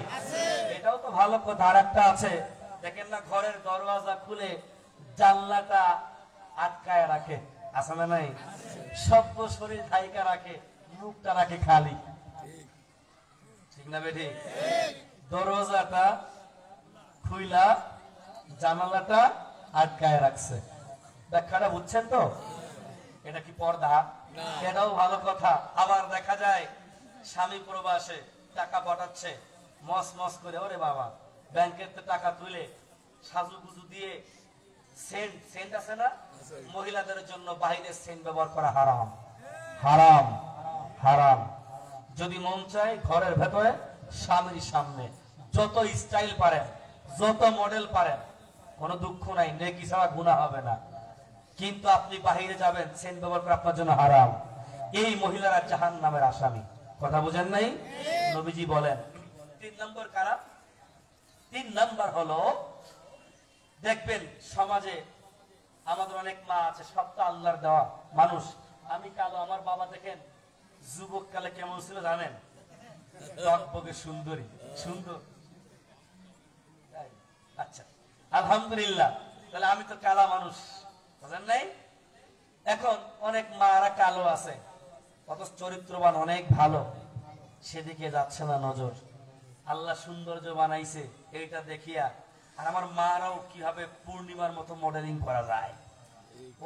এটাও তো ভালো কথা। আর একটা আছে, দেখেন না, ঘরের দরওয়াজা খুলে জানলাটা আটকায় রাখে, আছে না নাই? সভ্য শরীর ঢাইকা রাখে, মুখটা রাখে খালি, ঠিক না বেঠি? দরওয়াজাটা খুইলা জানালাটা আটকায় রাখছে। ব্যাখ্যাটা বুঝছেন তো? এটা কি পর্দা? এটাও ভালো কথা। আবার দেখা যায় স্বামী প্রবাসে টাকা পাঠাচ্ছে, মস মস করে, ওরে বাবা, ব্যাংকের তো টাকা তুলে সাজুগুজু দিয়ে সেন্ট সেন্ট আছে না, মহিলাদের জন্য বাইরের সেন্ট ব্যবহার করা হারাম, হারাম, হারাম। যদি মন চায় ঘরের ভেতরে স্বামীর সামনে যত স্টাইল পারেন, যত মডেল পারেন, কোনো দুঃখ নাই, নেকি ছাড়া গুনাহ হবে না। কিন্তু আপনি বাহিরে যাবেন, সেন্ট ব্যবহার করা আপনার জন্য হারাম। এই মহিলারা জাহান্নামের আসামি। কথা বুঝেন নাই? নবীজি বলেন 3 নম্বর কারা? 3 নম্বর হলো, দেখবেন সমাজে আমাদের অনেক মা আছে, সবটা আল্লাহর দেওয়া মানুষ। আমি কালো, আমার বাবা দেখেন যুবক কালে কেমন ছিল জানেন? টকবকে সুন্দরী, সুন্দর। আচ্ছা, আলহামদুলিল্লাহ, তাহলে আমি তো কালা মানুষ, বুঝেন নাই? এখন অনেক মারা কালো আছে, অথচ চরিত্রবান অনেক ভালো, সেদিকে যাচ্ছে না নজর। আল্লাহ সৌন্দর্য বানাইছে এইটা দেখিয়া। আর আমার মারাও কিভাবে পূর্ণিমার মতো মডেলিং করা যায়।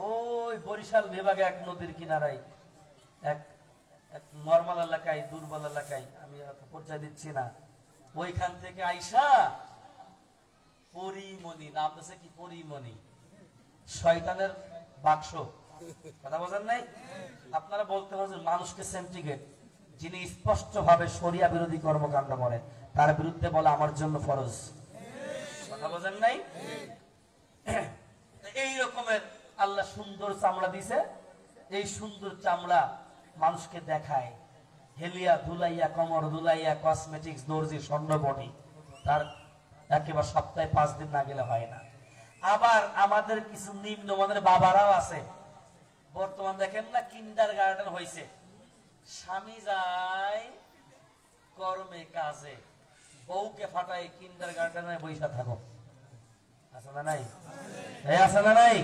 ওই বরিশাল বিভাগে এক নদীর কিনারায় এক নর্মাল এলাকায়, দুর্বল এলাকায়, আমি পর্যায়ে দিচ্ছি না, ওইখান থেকে আইসা পরিমণি নাম আছে, কি পরিমণি, শয়তানের বাক্স, কথা বোঝেন নাই? আপনারা বলতে পারেন মানুষকে সেন্টিগ্রেড, যিনি স্পষ্ট ভাবে শরিয়া বিরোধী কর্মকাণ্ড করেন তার বিরুদ্ধে বলা আমার জন্য ফরজ, কথা বোঝেন নাই? এই রকমের আল্লাহ সুন্দর চামড়া দিছে, এই সুন্দর চামড়া মানুষকে দেখায়, হেলিয়া ধুলাইয়া, কমর ধুলাইয়া, কসমেটিক্স, দর্জি, স্বর্ণ বডি, তার একেবারে সপ্তাহে 5 দিন না গেলে হয় না। আবার আমাদের কিছু নিম্নমানের বাবারাও আছে, বর্তমান দেখেন না কিন্ডার গার্ডেন হয়েছে, স্বামী যায় কর্মে কাজে, বউকে ফাটাই কিন্ডার গার্ডেনে বৈশা থাকো, আছে না নাই? আছে না নাই?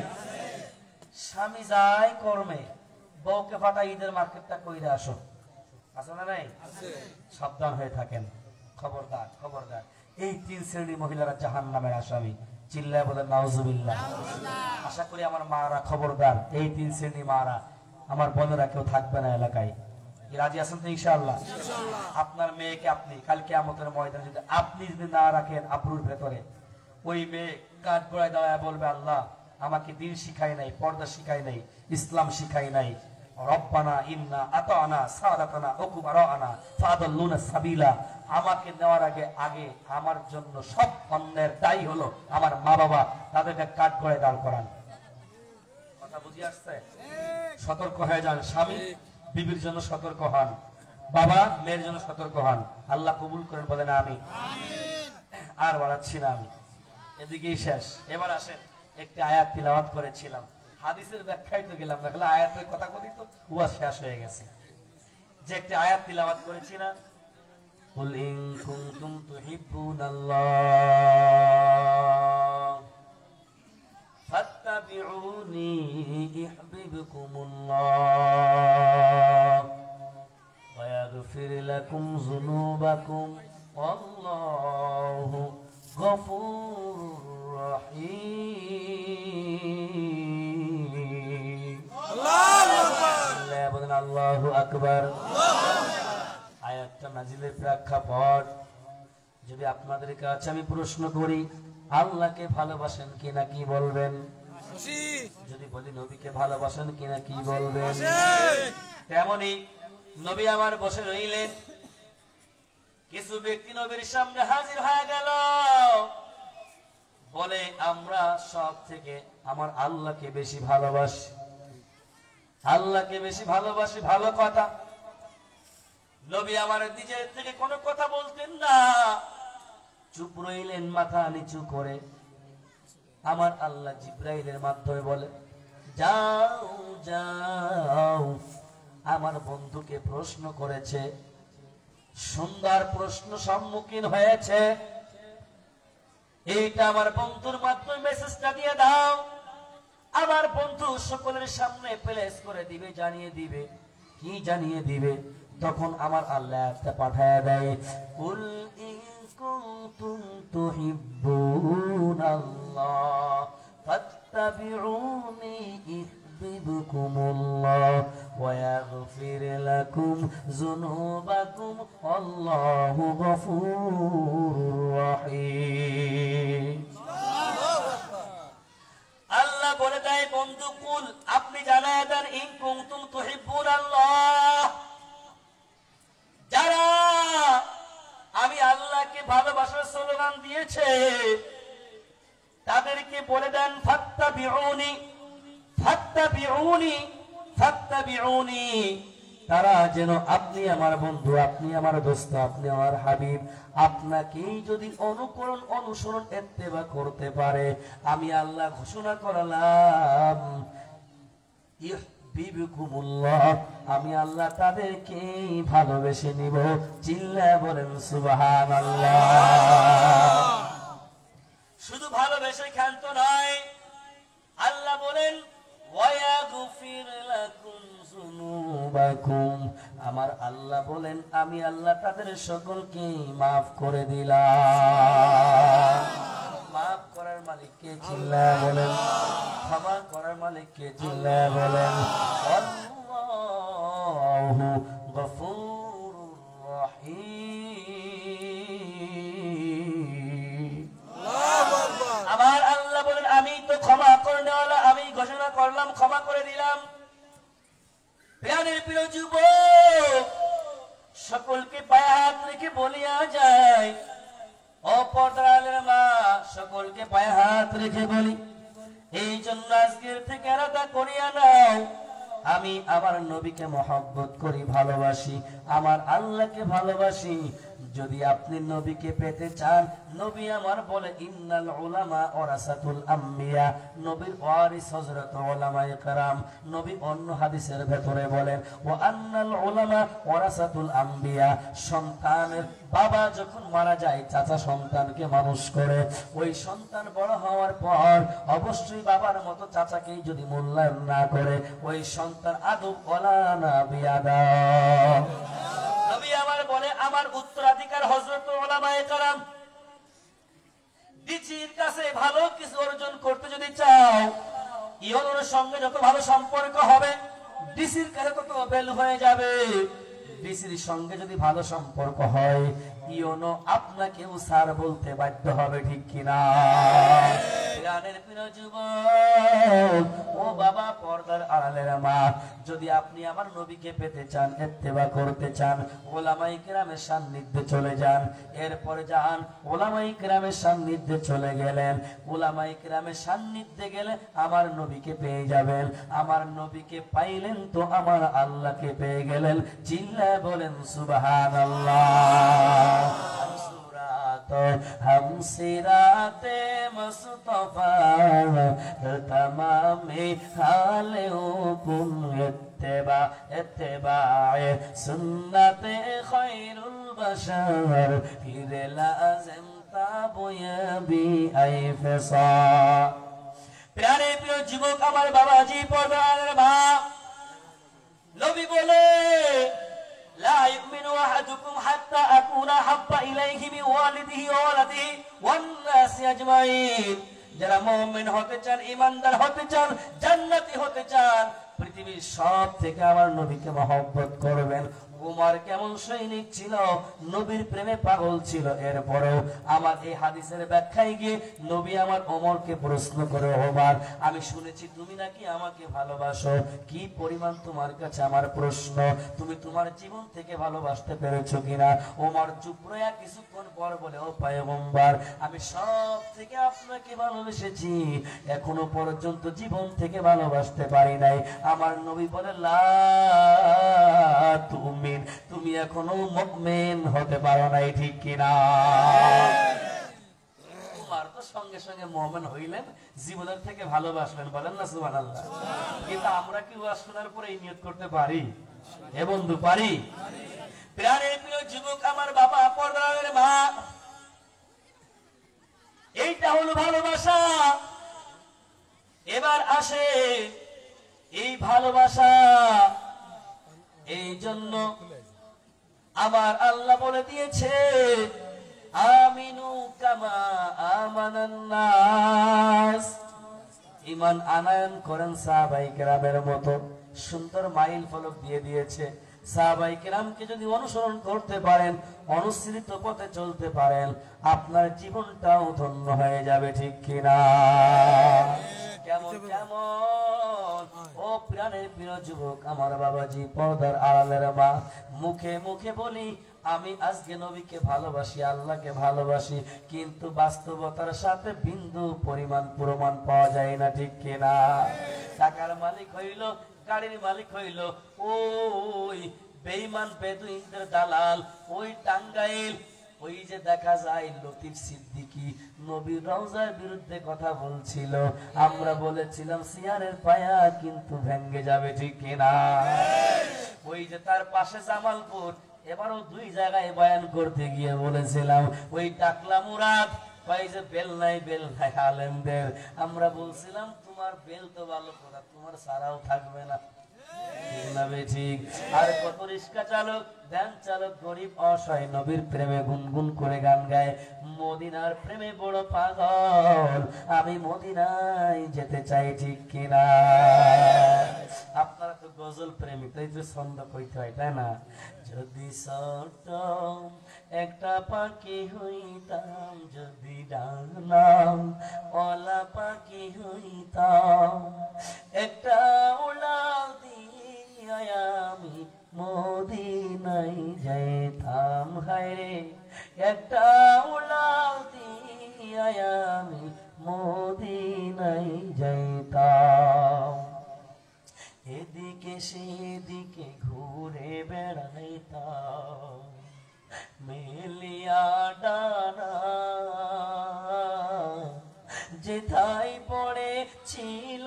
স্বামী যায় কর্মে, বউকে ফাটাই ঈদের মার্কেটটা কইরে আসো, আছে না নাই? সাবধান হয়ে থাকেন, খবরদার, খবরদার। এই 3 শ্রেণীর মহিলারা জাহান্নামের আসামি। চিল্লায় বলেন নাউজুবিল্লাহ। আশা করি আমার মারা খবরদার, এই 3 শ্রেণীর মারা, আমার বোনেরা কেউ থাকবে না এলাকায়। রাজি আছেন তো ইনশাআল্লাহ? আপনার মেয়েকে আপনি কাল কিয়ামতের ময়দানে যদি আপনি যদি না রাখেন আব্রুর ভেতরে, ওই মেয়ে কাঠ গড়ায় দাঁড়ায় বলবে, আল্লাহ আমাকে দিন শিখাই নাই, পর্দা শিখাই নাই, ইসলাম শিখাই নাই, রব্বানা ইন্না আতানা সাদাতানা ওকুবারানা ফাদাল্লুনা সাবিলা। আমাকে নেওয়ার আগে আগে আমার জন্য সব অন্যের দায়ী হলো আমার মা বাবা, তাদেরকে কাঠ গড়ায় দাঁড় করান। কথা বুঝি আসছে? সতর্ক হয়ে যান। স্বামী বিবির জন্য সতর্ক হন, বাবা মেয়ের জন্য সতর্ক হন। আল্লাহ কবুল করেন, বলেন আমিন। আর বাড়াচ্ছি না আমি, এদিকেই শেষ। এবার আসেন, একটি আয়াত তিলাওয়াত করেছিলাম, হাদিসের ব্যাখ্যায় তো গেলাম না, তাহলে আয়াতের কথা বলি তো উয়া শেষ হয়ে গেছে। যে একটি আয়াত তিলাওয়াত করেছি না, কুল ইন কুনতুম তুহিব্বুনাল্লাহ ফাত্তাবিউনি ইউহিব্বুকুমুল্লাহ ওয়া ইয়াগফির লাকুম যুনুবাকুম আল্লাহু গফুরুর রহিম। আল্লাহু আকবার। আয়াতটা নাজিলের প্রেক্ষাপট যদি আপনাদের কাছে আমি প্রশ্ন করি, আল্লাহকে ভালোবাসেন কিনা কি বলবেন? যদি বলি নবীকে ভালোবাসেন কিনা কি বলবেন? তেমনি নবী আমার বসে রইলেন, কিছু ব্যক্তি নবীর সামনে হাজির হয়ে গেল, বলে আমরা সব থেকে আমার আল্লাহকে বেশি ভালোবাসি, আল্লাহকে বেশি ভালোবাসি। ভালো কথা, নবী আমার নিজের থেকে কোনো কথা বলতেন না, চুপ রইলেন মাথা নিচু করে। আমার আল্লাহ জিব্রাইলের মাধ্যমে বলে, যাও যাও আমার বন্ধুকে প্রশ্ন করেছে, সুন্দর প্রশ্ন সম্মুখীন হয়েছে, এইটা আমার বন্ধুর মাধ্যমে মেসেজটা দিয়ে দাও। আমার বন্ধু সকলের সামনে প্লেস করে দিবে, জানিয়ে দিবে। কি জানিয়ে দিবে? তখন আমার আল্লাহ একটা পাঠায় দেয়, কুল ইন কুনতুম তুহিব্বুনাল্লাহ ফাত্তাবিউনি ইউহিব্বুকুমুল্লাহ ওয়া ইয়াগফির লাকুম যুনুবাকুম আল্লাহু গফুরুর রহিম। আল্লাহ বলে দেয়, বন্ধু কুল, আপনি জানায় দেন, ইন কুনতুম তুহিব্বুনাল্লাহ, যারা আমি আল্লাহকে ভালোবাসার স্লোগান দিয়েছে তাদেরকে বলে দেন, ফাত্তাবিউনি ফাত্তাবিউনি ফাত্তাবিউনি, তারা যেন আপনি আমার বন্ধু, আপনি আমার দোস্ত, আপনি আমার হাবিব, আপনাকেই যদি অনুকরণ অনুসরণ ইত্তেবা করতে পারে, আমি আল্লাহ ঘোষণা করলাম ইউহিব্বুকুমুল্লাহ, আমি আল্লাহ তাদেরকে ভালোবেসে নিব। চিল্লায়া বলেন সুবহানাল্লাহ। শুধু ভালোবেসে ক্ষান্ত নয়, আল্লাহ বলেন ওয়ায়াগফির লাকুম যুনুবাকুম, আমার আল্লাহ বলেন আমি আল্লাহ তাদের সকলকে মাফ করে দিলাম। মাফ করার মালিককে চিল্লায়া বলেন, ক্ষমা করার মালিককে চিল্লায়া বলেন আল্লাহু গফুরুর রহিম। আমার আল্লাহ বলেন আমি তো ক্ষমা করনেওয়ালা, আমি ঘোষণা করলাম, ক্ষমা করে দিলাম। প্রাণের প্রিয় যুবক, সকলকে পায়ে হাত রেখে বলিয়া যায়, অপরদারের মা, সকলকে পায়ে হাত রেখে বলি, এই জন্য আজকের থেকে আলাদা করিয়া নাও, আমি আমার নবীকে মহব্বত করি, ভালোবাসি, আমার আল্লাহকে ভালোবাসি। যদি আপনি নবীকে পেতে চান, নবী আমার বলে ইন্নাল উলামা ওয়ারাসাতুল আম্বিয়া, নবীর ওয়ারিস হযরত উলামায়ে কেরাম। নবী অন্য হাদিসের ভেতরে বলেন ওয়া আন্নাল উলামা ওয়ারাসাতুল আম্বিয়া, সন্তানের বাবা যখন মারা যায়, চাচা সন্তানকে মানুষ করে, ওই সন্তান বড় হওয়ার পর অবশ্যই বাবার মতো চাচাকেই যদি মূল্যায়ন না করে, ওই সন্তান আদব ওয়ালা না বিয়াদা। নবী আমার বলে আমার উত্তরাধিকার হযরত উলামায়ে কেরাম। ডিজির কাছে ভালো কিছু অর্জন করতে যদি চাও, ইওনোর সঙ্গে যত ভালো সম্পর্ক হবে, ডিসির কাছে তত বেল হয়ে যাবে। ডিসির সঙ্গে যদি ভালো সম্পর্ক হয়, ইওনো আপনাকেও স্যার বলতে বাধ্য হবে, ঠিক কিনা? প্রাণের প্রিয় যুবক, ও বাবা, পর্দার আড়ালের মা, যদি আপনি আমার নবীকে পেতে চান, ইত্তেবা করতে চান, উলামায়ে কেরামের সান্নিধ্যে চলে যান। এরপরে যান, উলামায়ে কেরামের সান্নিধ্যে চলে গেলেন, উলামায়ে কেরামের সান্নিধ্যে গেলে আমার নবীকে পেয়ে যাবেন। আমার নবীকে পাইলেন তো আমার আল্লাহকে পেয়ে গেলেন। চিল্লায় বলেন সুবহানাল্লাহ। हम सिराते मुस्तफा तमामे हाले हुकुम इत्तिबा इत्तिबाए सुन्नते खैरुल बशर फिर लाजिम ताबुया बी आई फिसा। प्यारे प्रिय যুবক, আমার বাবাজি, পর্দার মা, নবী বলে لا يؤمن أحدكم حتى أكون أحب إليه من والده وولده والناس أجمعين। যারা মুমিন হতে চান, ঈমানদার হতে চান, জান্নাতি হতে চান, পৃথিবীর সব থেকে আমার নবীকে মহব্বত করবেন। উমর কেমন সৈনিক ছিল, নবীর প্রেমে পাগল ছিল, এরপরেও আমার এই হাদিসের ব্যাখ্যায় গিয়ে নবী আমার ওমরকে প্রশ্ন করে, ওমর, আমি শুনেছি তুমি নাকি আমাকে ভালোবাসো, কি পরিমাণ তোমার কাছে আমার প্রশ্ন, তুমি তোমার জীবন থেকে ভালোবাসতে পেরেছো কিনা? ওমর চুপ রইয়া কিছুক্ষণ পর বলে, ও পয়গম্বর, আমি সব থেকে আপনাকে ভালোবেসেছি, এখনো পর্যন্ত জীবন থেকে ভালোবাসতে পারি নাই। আমার নবী বলে, লা তুমি এখনো মুমিন হতে পারো নাই, ঠিক কিনা? তোমার তো সঙ্গে সঙ্গে মুমিন হইলেন, জীবনের থেকে ভালোবাসলেন, বলেন না সুবহানাল্লাহ। কিন্তু আমরা কি ওয়াজ শোনার পরে এই নিয়ত করতে পারি? এ বন্ধু পারি? প্রাণের প্রিয় যুবক আমার বাবা, পর্দার মা, এইটা হলো ভালোবাসা। এবার আসে এই ভালোবাসা, এই জন্য আমার আল্লাহ বলে দিয়েছে আমিনু কামা আমানান নাস, ঈমান আনয়ন করেন সাহাবায়ে কেরামের মতো। সুন্দর মাইল ফলক দিয়ে দিয়েছে। সাহাবায়ে কেরামকে যদি অনুসরণ করতে পারেন, অনুসৃত পথে চলতে পারেন, আপনার জীবনটাও ধন্য হয়ে যাবে, ঠিক কিনা? কেমন কেমন ও প্রাণের প্রিয় যুবক আমার বাবাজি, পর্দার আড়ালের মা, মুখে মুখে বলি আমি আজকে নবীকে ভালোবাসি, আল্লাহকে ভালোবাসি, কিন্তু বাস্তবতার সাথে বিন্দু পরিমাণ প্রমাণ পাওয়া যায় না, ঠিক কিনা? টাকার মালিক হইল, গাড়ির মালিক হইল ওই বেঈমান বেদুইনদের দালাল, ওই টাঙ্গাইল, ওই যে দেখা যায় লতিফ সিদ্দিকী নবীর রওজার বিরুদ্ধে কথা বলছিল, আমরা বলেছিলাম সিয়ারের পায়া কিন্তু ভেঙে যাবে, ঠিক কিনা? ওই যে তার পাশে জামালপুর, এবারও 2 জায়গায় বয়ান করতে গিয়ে বলেছিলাম ওই টাকলা মুরাদ, ভাই যে বেল নাই আলেমদের, আমরা বলছিলাম তোমার বেল তো ভালো কথা, তোমার সারাও থাকবে না, ঠিক। আর কত রিক্সা চালক, ভ্যান চালক, গরিব অসহায় নবীর প্রেমে গুনগুন করে গান গায়, মদিনার প্রেমে বড় পাগল, আমি মদিনায় যেতে চাই, ঠিক কিনা? আপনারা তো গজল প্রেমিক, তাই তো ছন্দ কইতে হয়, তাই না? যদি ছোট একটা পাখি হইতাম, যদি ডাকলাম ওলা পাখি হইতাম, একটা উড়াল দিয়া আমি মদিনায় যাইতাম, হায়রে একটা উড়াল দিয়া আমি মদিনায় যাইতাম, এদিকে সেদিকে ঘুরে বেড়াইতাম, মেলিয়া ডানা যেথায় পড়ে ছিল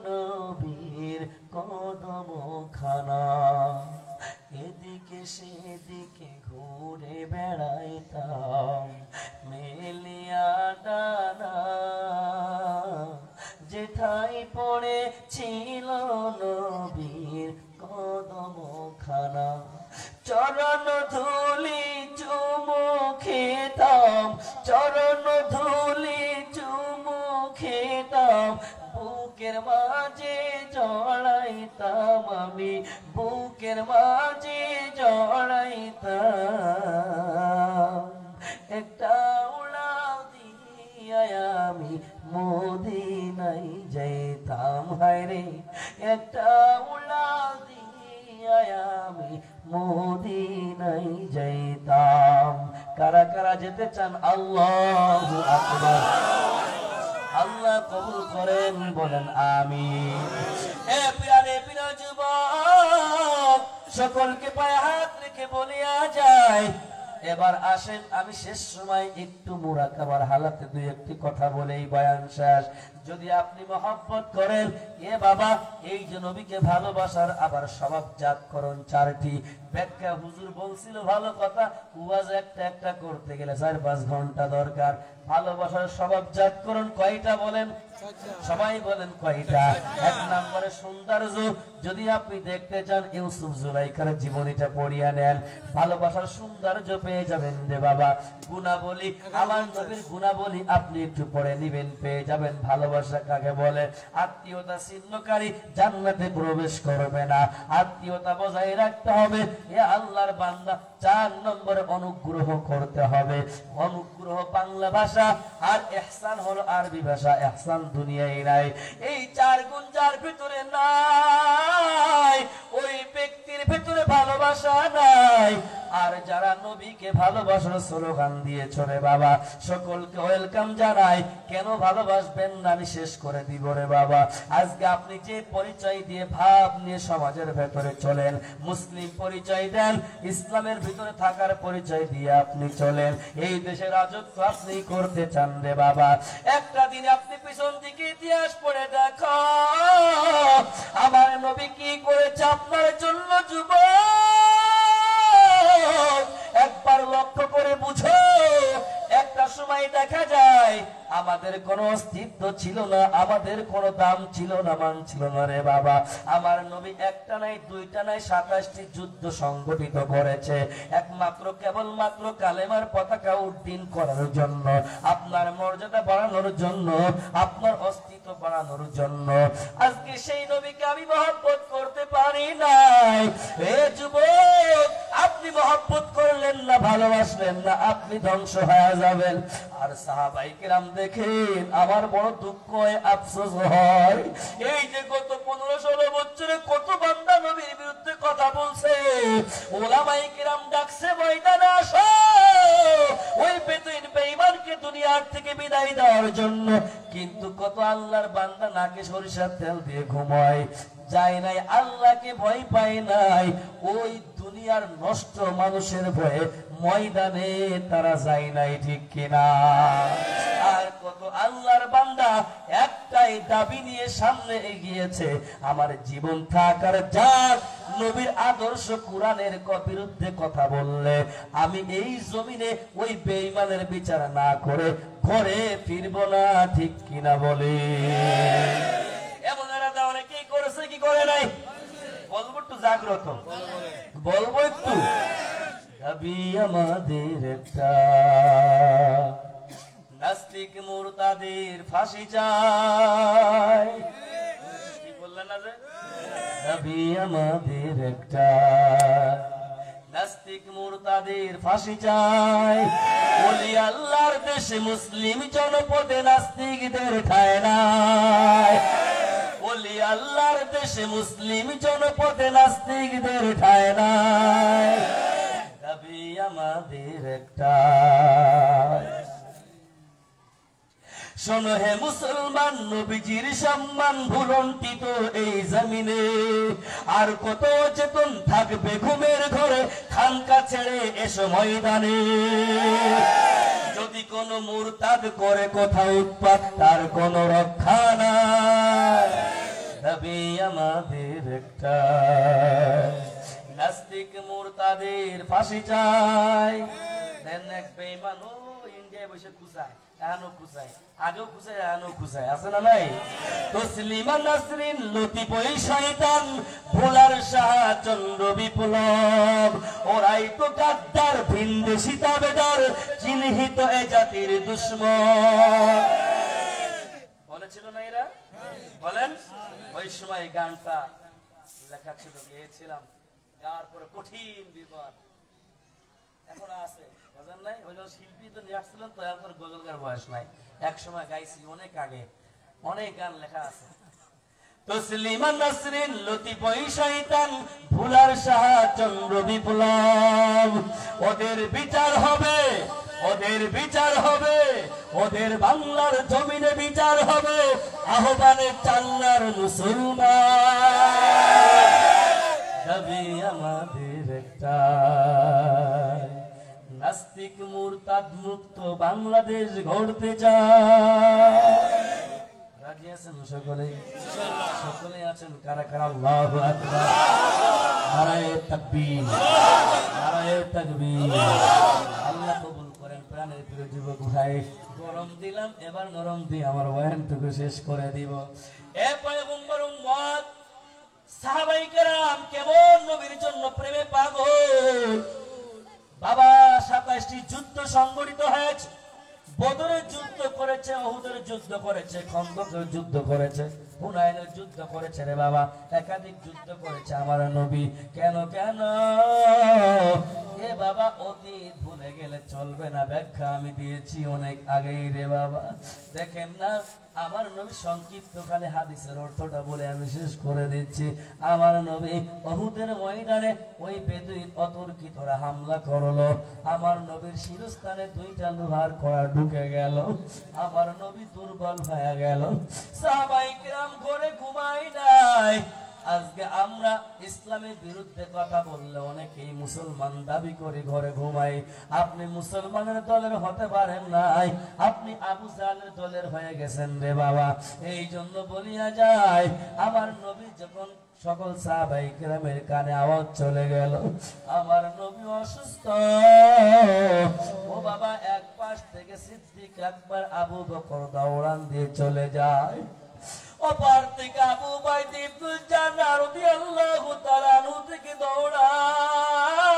নবীর কদমখানা, এদিকে সেদিকে ঘুরে বেড়াইতাম, মেলিয়া ডানা যেথায় পড়ে ছিল নবীর কদমখানা, চরণ ধুলি চুমু খেতাম, চরণ ধুলি চুমু খেতাম, বুকের মাঝে জড়াইতাম আমি, বুকের মাঝে জড়াইতাম, একটা উড়াল দিয়া আমি মদিনায় যাইতাম, হায়রে একটা উড়াল দিয়া আমি মদিনায় যাইতাম। কারা কারা যেতে চান? আল্লাহু আকবার। আল্লাহ কবুল করেন, বলেন আমিন। এ প্রিয় যুবক, সকলকে পায়ে হাত রেখে বলিয়া যায়, এবার আসেন আমি শেষ সময় একটু মুরাকাবার হালাতে 2-1টি কথা বলেই বয়ান শেষ। যদি আপনি মহব্বত করেন, এ বাবা এই যে নবীকে ভালোবাসার আবার স্বভাবজাতকরণ 4টি ব্যাখ্যা হুজুর বলছিল, ভালো কথা, ওয়াজ একটা একটা করতে গেলে 4-5 ঘন্টা দরকার। ভালোবাসার স্বভাবজাতকরণ কয়টা বলেন? সবাই বলেন কয়টা? 1 নম্বরে সৌন্দর্য। যদি আপনি দেখতে চান ইউসুফ জুলাইখার জীবনীটা পড়িয়া নেন, ভালোবাসার সৌন্দর্য পেয়ে যাবেন রে বাবা। গুণাবলী, আমার নবীর গুণাবলী আপনি একটু পড়ে নিবেন, পেয়ে যাবেন ভালোবাসা কাকে বলে। আত্মীয়তা ছিন্নকারী জান্নাতে প্রবেশ করবে না, আত্মীয়তা বজায় রাখতে হবে। এ আল্লাহর বান্দা 4 নম্বরে অনুগ্রহ করতে হবে। অনুগ্রহ বাংলা ভাষা, আর ইহসান হলো আরবি ভাষা। ইহসান দুনিয়ায় নাই। এই 4 গুণ যার ভিতরে নাই, ওই ব্যক্তির ভিতরে ভালোবাসা নাই। আর যারা নবীকে ভালোবাসার স্লোগান দিয়েছ রে বাবা, সকলকে ওয়েলকাম জানাই। কেন ভালোবাসবেন না আমি শেষ করে দিব রে বাবা। আজকে আপনি যে পরিচয় দিয়ে ভাব নিয়ে সমাজের ভেতরে চলেন, মুসলিম পরিচয় দেন, ইসলামের ভিতরে থাকার পরিচয় দিয়ে আপনি চলেন, এই দেশের রাজত্ব আপনি করতে চান রে বাবা। একটা দিন আপনি পিছন দিকে ইতিহাস পড়ে দেখো, আমার নবী কি করেছে আপনার জন্য যুবক, একবার লক্ষ্য করে বুঝো। একটা সময় দেখা যায় আমাদের কোনো অস্তিত্ব ছিল না, আমাদের কোনো দাম ছিল না, মান ছিল না রে বাবা। আমার নবী একটা নাই, দুইটা নাই, 27টি যুদ্ধ সংগঠিত করেছে, একমাত্র কেবলমাত্র কালেমার পতাকা উড্ডীন করার জন্য, আপনার মর্যাদা বাড়ানোর জন্য, আপনার অস্তিত্ব বাড়ানোর জন্য। আজকে সেই নবীকে আমি মহব্বত করতে পারি নাই। এ যুবক, আপনি মহব্বত করলেন না, ভালোবাসলেন না, আপনি ধ্বংস হয়ে যাবেন। আর সাহাবায়ে কেরাম দেখেন, আমার বড় দুঃখ হয়, আফসোস হয়, এই যে গত 15-16 বছরে কত বান্দা নবীর বিরুদ্ধে কথা বলছে, ওলামায়ে কেরাম ডাকছে ময়দানে আসো, ওই বেঈমানকে দুনিয়ার থেকে বিদায় দেওয়ার জন্য, কিন্তু কত আল্লাহর বান্দা নাকে সরিষার তেল দিয়ে ঘুমায়, যায় নাই, আল্লাহকে ভয় পায় নাই, ওই দুনিয়ার নষ্ট মানুষের ভয়ে ময়দানে তারা যায় নাই, ঠিক কিনা? আর কত আল্লাহর বান্দা একটাই দাবি নিয়ে সামনে এগিয়েছে, আমার জীবন থাকার যাক, নবীর আদর্শ কোরআনের বিরুদ্ধে কথা বললে আমি এই জমিনে ওই বেঈমানের বিচার না করে ঘরে ফিরবো না, ঠিক কিনা বলে? এমন এরা অনেকেই করেছে, কি করে নাই? বলবো একটু জাগ্রত, বলবো একটু। দাবি আমাদের একটা, নাস্তিক মুরতাদের ফাঁসি চাই, কি বললেন না যে? দাবি আমাদের একটা, নাস্তিক মুরতাদের ফাঁসি চাই, ওলি আল্লাহর দেশে মুসলিম জনপদে নাস্তিকদের ঠায় নাই, ওলি আল্লাহর দেশে মুসলিম জনপদে নাস্তিকদের ঠায় নাই, দাবি আমাদের একটা। শোনো হে মুসলমান, নবীজির সম্মান ভুলন্টিত এই জমিনে, আর কত চেতন থাকবে ঘুমের ঘরে, খানকা ছেড়ে এসো ময়দানে। যদি কোন মুরতাদ করে কোথাও উৎপাত, তার কোন রক্ষা নাই, দাবি আমাদের একটা, নাস্তিক মুরতাদের ফাঁসি চাই। দেন এক বেঈমান ইন্ডিয়ায় বসে খুঁচায়, এখনো খুঁচায়, আগেও খুঁচায়, এখনো খুঁচায়, আছে না নাই? তসলিমা নাসরিন লতিফ ওই শয়তান, ভোলার শাহ চন্দ্র বিপ্লব, ওরাই তো গাদ্দার, ভিনদেশী তাবেদার, চিহ্নিত এ জাতির দুশ্মন। বলেছিল না এরা? বলেন। ওই সময় গানটা লেখা ছিল, গেয়েছিলাম, তারপরে কঠিন বিপদ এখন আছে, বুঝেন নাই? ওই শিল্পী তো নিয়ে আসছিলেন, তো এখন গজলগার বয়স নাই, এক সময় গাইছি অনেক আগে, অনেক গান লেখা আছে। তসলিমা নাসরিন লতিফ ওই শয়তান, ভুলার শাহ চন্দ্র বিপ্লব, ওদের বিচার হবে, ওদের বিচার হবে, ওদের বাংলার জমিনে বিচার হবে, আহ্বানে চাল্লার মুসলমান। দাবি আমাদের একটা, নাস্তিক মুরতাদ মুক্ত বাংলাদেশ গড়তে চায়। রাজি আছেন সকলে? সকলে আছেন? কারা কারা আল্লাহু আকবার, নারায়ে তাকবীর, নারায়ে তাকবীর। আল্লাহ কবুল করেন। প্রাণের প্রিয় যুবক ভাই, গরম দিলাম, এবার নরম দিয়ে আমার বয়ানটুকু শেষ করে দিব। এ পয়গম্বর উম্মত, সাহাবায়ে কেরাম কেমন নবীর জন্য প্রেমে পাগল। বাবা 27টি যুদ্ধ সংগঠিত হয়েছে, বদরের যুদ্ধ করেছে, উহুদের যুদ্ধ করেছে, খন্দকের যুদ্ধ করেছে, হুনাইনের যুদ্ধ করেছে রে বাবা, একাধিক যুদ্ধ করেছে আমার নবী। কেন কেন? এ বাবা অতীত ভুলে গেলে চলবে না, ব্যাখ্যা আমি দিয়েছি অনেক আগেই রে বাবা। দেখেন না আমার নবী সংক্ষিপ্ত কালে হাদিসের অর্থটা বলে আমি শেষ করে দিচ্ছি। আমার নবী উহুদের ময়দানে ওই বেদুইন অতর্কিতরা হামলা করলো, আমার নবীর শিরস্থানে দুইটা লোহার কড়া ঢুকে গেল, আমার নবী দুর্বল হয়ে গেল। সাহাবায়ে কিরাম ঘরে ঘুমাই নাই। আজকে আমরা ইসলামের বিরুদ্ধে কথা বললে অনেকেই মুসলমান দাবি করে ঘরে ঘুমাই। আপনি মুসলমানের দলের হতে পারেন নাই, আপনি আবু জাহলের দলের হয়ে গেছেন রে বাবা। এই জন্য বলিয়া যায় আমার নবী যখন সকল সাহাবায়ে কিরামের কানে আওয়াজ চলে গেল আমার নবী অসুস্থ, ও বাবা এক পাশ থেকে সিদ্দিক আকবর আবু বকর দৌড়ান দিয়ে চলে যায়, অপর থেকে আবু উবাইদা ইবনুল জাররাহ রাদিয়াল্লাহু তাআলা আনহু থেকে দৌড়ায়।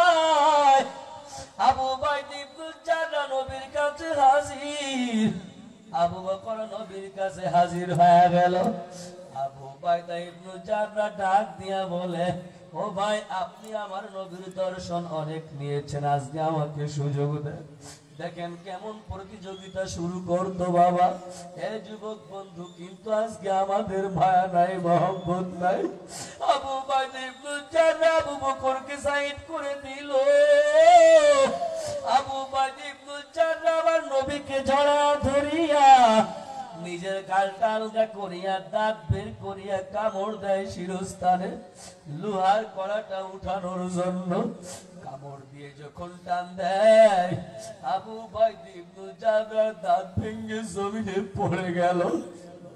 আবু উবাইদা ইবনুল জাররাহ নবীর কাছে হাজির, আবু বকর নবীর কাছে হাজির হয়ে গেল। আবু উবাইদা ইবনুল জাররাহ ডাক দিয়া বলে, ও ভাই আপনি আমার নবীর দর্শন অনেক নিয়েছেন, আজকে আমাকে সুযোগ দেন। দেখেন কেমন প্রতিযোগিতা শুরু করতো বাবা। এ যুবক বন্ধু কিন্তু আজকে আমাদের মায়া নাই, মহব্বত নাই। আবু উবাইদা ইবনুল জাররাহ আবু বকরকে সাইড করে দিল। আবু উবাইদা ইবনুল জাররাহ আমার নবীকে জড়া ধরিয়া নিজের গালটা আলগা করিয়া দাঁত বের করিয়া কামড় দেয় শিরস্থানে লোহার কড়াটা উঠানোর জন্য। কামড় দিয়ে যখন টান দেয় আবু উবাইদা ইবনুল জাররাহ দাঁত ভেঙে জমিনে পড়ে গেল।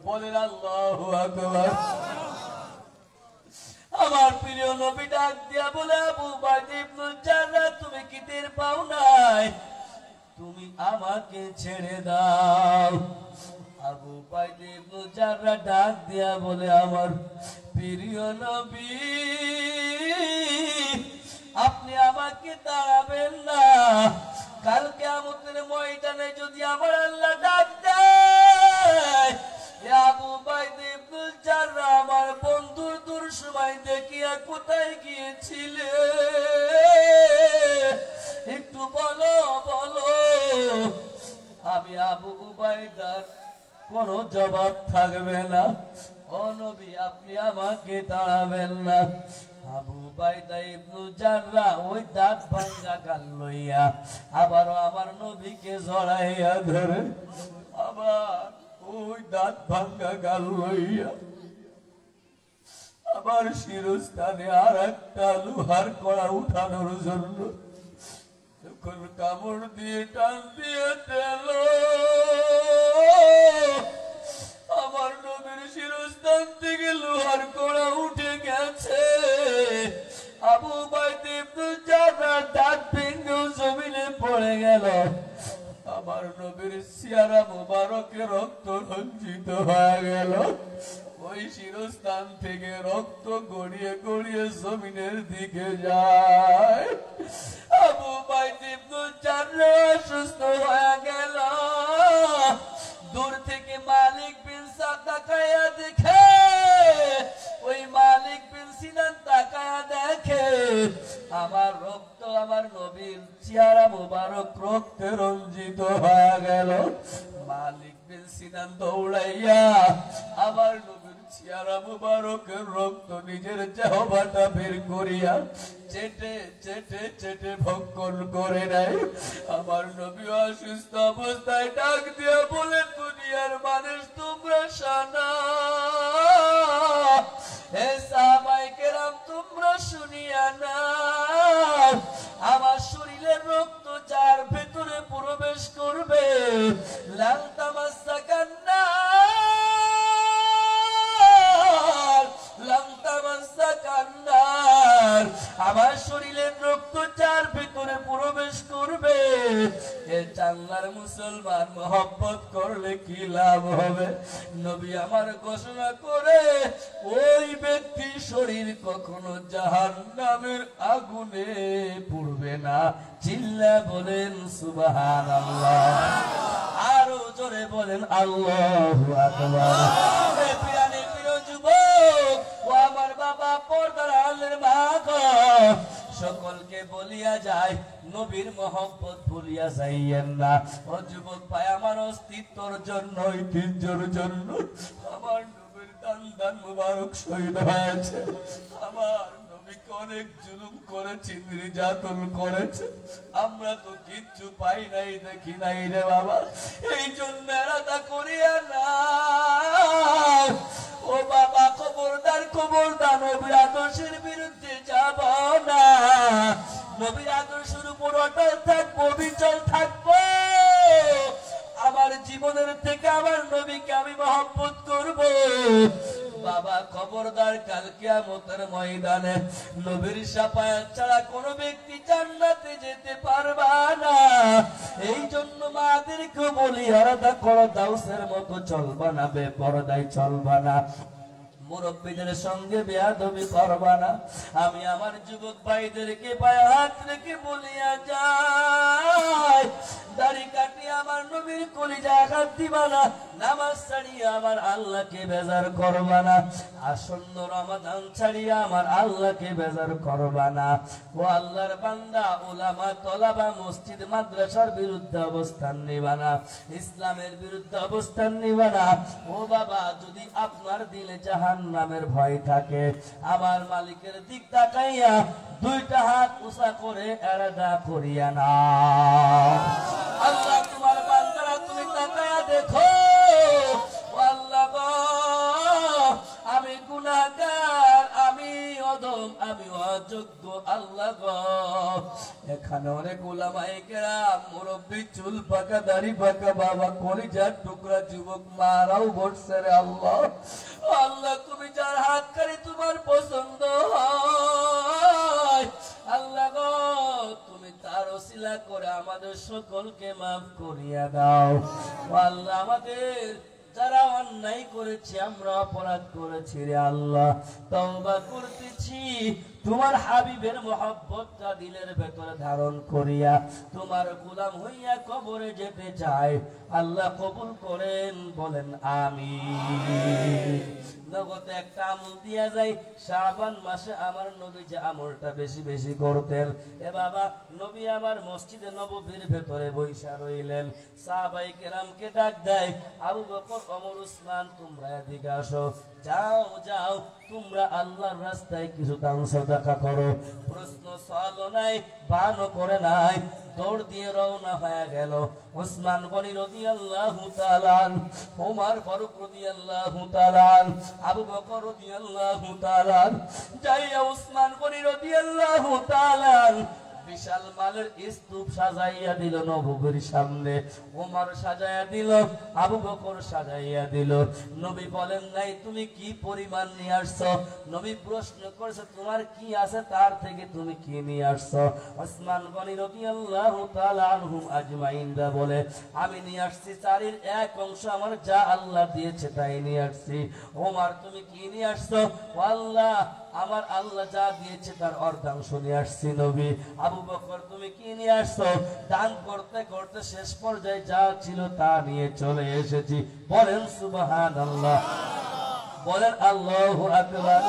বলেন আল্লাহু আকবার। আমার প্রিয় নবী ডাক দিয়া বলে, আবু উবাইদা ইবনুল জাররাহ তুমি কি টের পাও নাই? তুমি আমাকে ছেড়ে দাও। আবু উবাইদা ইবনুল জাররাহ ডাক দিয়া বলে, আমার প্রিয় নবী আপনি আমাকে তাড়াবেন না, কাল কিয়ামতের ময়দানে যদি আমার আল্লাহ ডাক দেয়, আবু উবাইদা ইবনুল জাররাহ আমার বন্ধুর দুঃসময় দেখিয়া কোথায় গিয়েছিলে একটু বলো বলো। আমি আবু উবাইদার কোনো জবাব থাকবে না। ও নবী আপনি আমাকে তাড়াবেন না। আবু উবাইদা ইবনুল জাররাহ ওই দাঁত ভাঙ্গা গাল লইয়া আবারও আমার নবীকে জড়াইয়া ধরে, আবার ওই দাঁত ভাঙ্গা গাল লইয়া আবার শিরস্থানে আর একটা লোহার কড়া উঠানোর জন্য যখন কামড় দিয়ে টান দিয়ে দিল, আমার নবীর শিরস্থান থেকে লোহার কড়া উঠে গেছে। আবু উবাইদা ইবনুল জাররাহ দাঁত ভেঙে জমিনে পড়ে গেল। আমার নবীর চেহারা মুবারকে রক্ত রঞ্জিত হয়ে গেল। ওই শিরস্থান থেকে রক্ত গড়িয়ে গড়িয়ে জমিনের দিকে যায়। আবু উবাইদা ইবনুল জাররাহ সুস্থ হয়ে গেল। দূর থেকে মালিক বিন সাদ তাকায়া দেখে, ওই মালিক বিন সিনান তাকায়া দেখে আমার রক্ত আমার নবীর চেহারা মুবারক রক্তে রঞ্জিত হয়ে গেল। মালিক বিন সিনান দৌড়াইয়া আমার নবীর চেহারা মুবারকের রক্ত নিজের জিহ্বাটা বের করিয়া চেটে চেটে চেটে ভক্ষণ করে নেয়। আমার নবী অসুস্থ অবস্থায় ডাক দিয়া বলে, দুনিয়ার মানুষ তোমরা শানা, হে সাহাবায়ে কেরাম তোমরা শুনিয়া নাও, আমার শরীরের রক্ত যার ভেতরে প্রবেশ করবে লাল তামাসসাকান নার, লাল তামাসসাকান নার, আমার শরীরের রক্ত যার ভেতরে প্রবেশ করবে এ জান্নার মুসলমান মহব্বত করলে কি লাভ হবে? নবী আমার ঘোষণা করে ওই ব্যক্তির শরীর কখনো জাহান্নামের আগুনে পুড়বে না। চিল্লা বলেন সুবহানাল্লাহ, আরো জোরে বলেন আল্লাহু আকবার। যুবক ও আমার বাবা পর্দার আলের মা গো, সকলকে বলিয়া যায় নবীর মহব্বত ভুলিয়া যাইয়েন না। ও যুবক ভাই, আমার অস্তিত্বর জন্য, ঐতিহ্যের জন্য আমার নবীর দান দান মুবারক শহীদ হয়েছে। আমার নবীকে অনেক জুলুম করেছে, নির্যাতন করেছে, আমরা তো কিচ্ছু পাই নাই, দেখি নাই রে বাবা। এই জন্য এরাদা করিয়া না। ও বাবা, খবরদার খবরদার, নবীর আদর্শের বিরুদ্ধে যাব না। নবীর আদর্শের উপর অটল থাকবো, বিচল থাকবো। আমার জীবনের থেকে আমার নবীকে আমি মহব্বত করব। বাবা খবরদার, কাল কিয়ামতের ময়দানে নবীর শাফায়াত ছাড়া কোন ব্যক্তি জান্নাতে যেতে পারবা না। এই জন্য মাদেরকে বলি, আলাদা করো, দাউসের মতো চলবা না, বেপরদায় চলবা না, মুরব্বীদের সঙ্গে বেয়াদবি করবা না। আমি আমার যুবক ভাইদেরকে পায়ে হাত রেখে বলিয়া যাই, দাড়ি কাটিয়ে আমার নবীর কলিজা আঘাত দিবা না, নামাজ ছাড়িয়ে আমার আল্লাহকে বেজার করবা না, আসন্ন রমাদান ছাড়িয়ে আমার আল্লাহকে বেজার করবা না। ও আল্লাহর বান্দা, উলামা তলাবা মসজিদ মাদ্রাসার বিরুদ্ধে অবস্থান নিবা না, ইসলামের বিরুদ্ধে অবস্থান নিবা না। ও বাবা, যদি আপনার দিলে জাহান্নামের ভয় থাকে, আমার মালিকের দিক তাকাইয়া দুইটা হাত উঁচা করে এরাদা করিয়া না। আল্লাহ তোমার বান্দারা, তুমি তাকায়া দেখো। আল্লাহ গো, আমি গুনাহগার, আমি অদম, আমি অযোগ্য। আল্লাহ গো, এখানে অনেক উলামায়ে কেরাম, মুরব্বী, চুল পাকা, দাড়ি পাকা বাবা, কলিজার টুকরা যুবক মারাও বসছে রে আল্লাহ। আল্লাহ, তুমি যার হাত কারি তোমার পছন্দ হয়, আল্লাহ গো, তুমি তার ওসিলা করে আমাদের সকলকে মাফ করিয়া দাও। আল্লাহ, আমাদের যারা অন্যায় করেছি, আমরা অপরাধ করেছি রে আল্লাহ, তওবা করতেছি, তোমার হাবিবের মহব্বতটা দিলের ভেতরে ধারণ করিয়া তোমার গোলাম হইয়া কবরে যেতে চাই। আল্লাহ কবুল করেন, বলেন আমিন। নগদে একটা আমল দিয়া যায়, শাবান মাসে আমার নবী যে আমলটা বেশি বেশি করতেন। এ বাবা, নবী আমার মসজিদে নববীর ভেতরে বৈশা রইলেন, সাহাবায়ে কেরামকে ডাক দেয়, আবু বকর, ওমর, উসমান, তোমরা এদিকে আসো, যাও যাও, তোমরা আল্লাহর রাস্তায় কিছু দান সদকা করো। প্রশ্ন সওয়ালও নাই, বানও করে নাই, দৌড় দিয়ে রওনা হয়ে গেল। উসমান গনি রাদিয়াল্লাহু তাআলা, ওমর ফারুক রাদিয়াল্লাহু তাআলা, আবু বকর রাদিয়াল্লাহু তাআলা, যাইয়া উসমান গনি রাদিয়াল্লাহু তাআলা বিশাল মালের স্তূপ সাজাইয়া দিল নববীর সামনে। ওমর সাজাইয়া দিল, আবু বকর সাজাইয়া দিল। নবী বলেন নাই তুমি কি পরিমাণ নিয়ে আসছো। নবী প্রশ্ন করেছে তোমার কি আছে, তার থেকে তুমি কি নিয়ে আসছো। ওসমান গনি রাদিয়াল্লাহু তাআলা আনহুম আজমাইনরা বলে, আমি নিয়ে আসছি চারির এক অংশ, আমার যা আল্লাহ দিয়েছে তাই নিয়ে আসছি। ওমর, তুমি কি নিয়ে আসছো? আল্লাহ, আমার আল্লাহ যা দিয়েছে তার অর্ধাংশ নিয়ে আসছি নবী। আবু বকর, তুমি কি নিয়ে আসছো? দান করতে করতে শেষ পর্যায়ে যা ছিল তা নিয়ে চলে এসেছি। বলেন সুবহানাল্লাহ, বলেন আল্লাহু আকবার।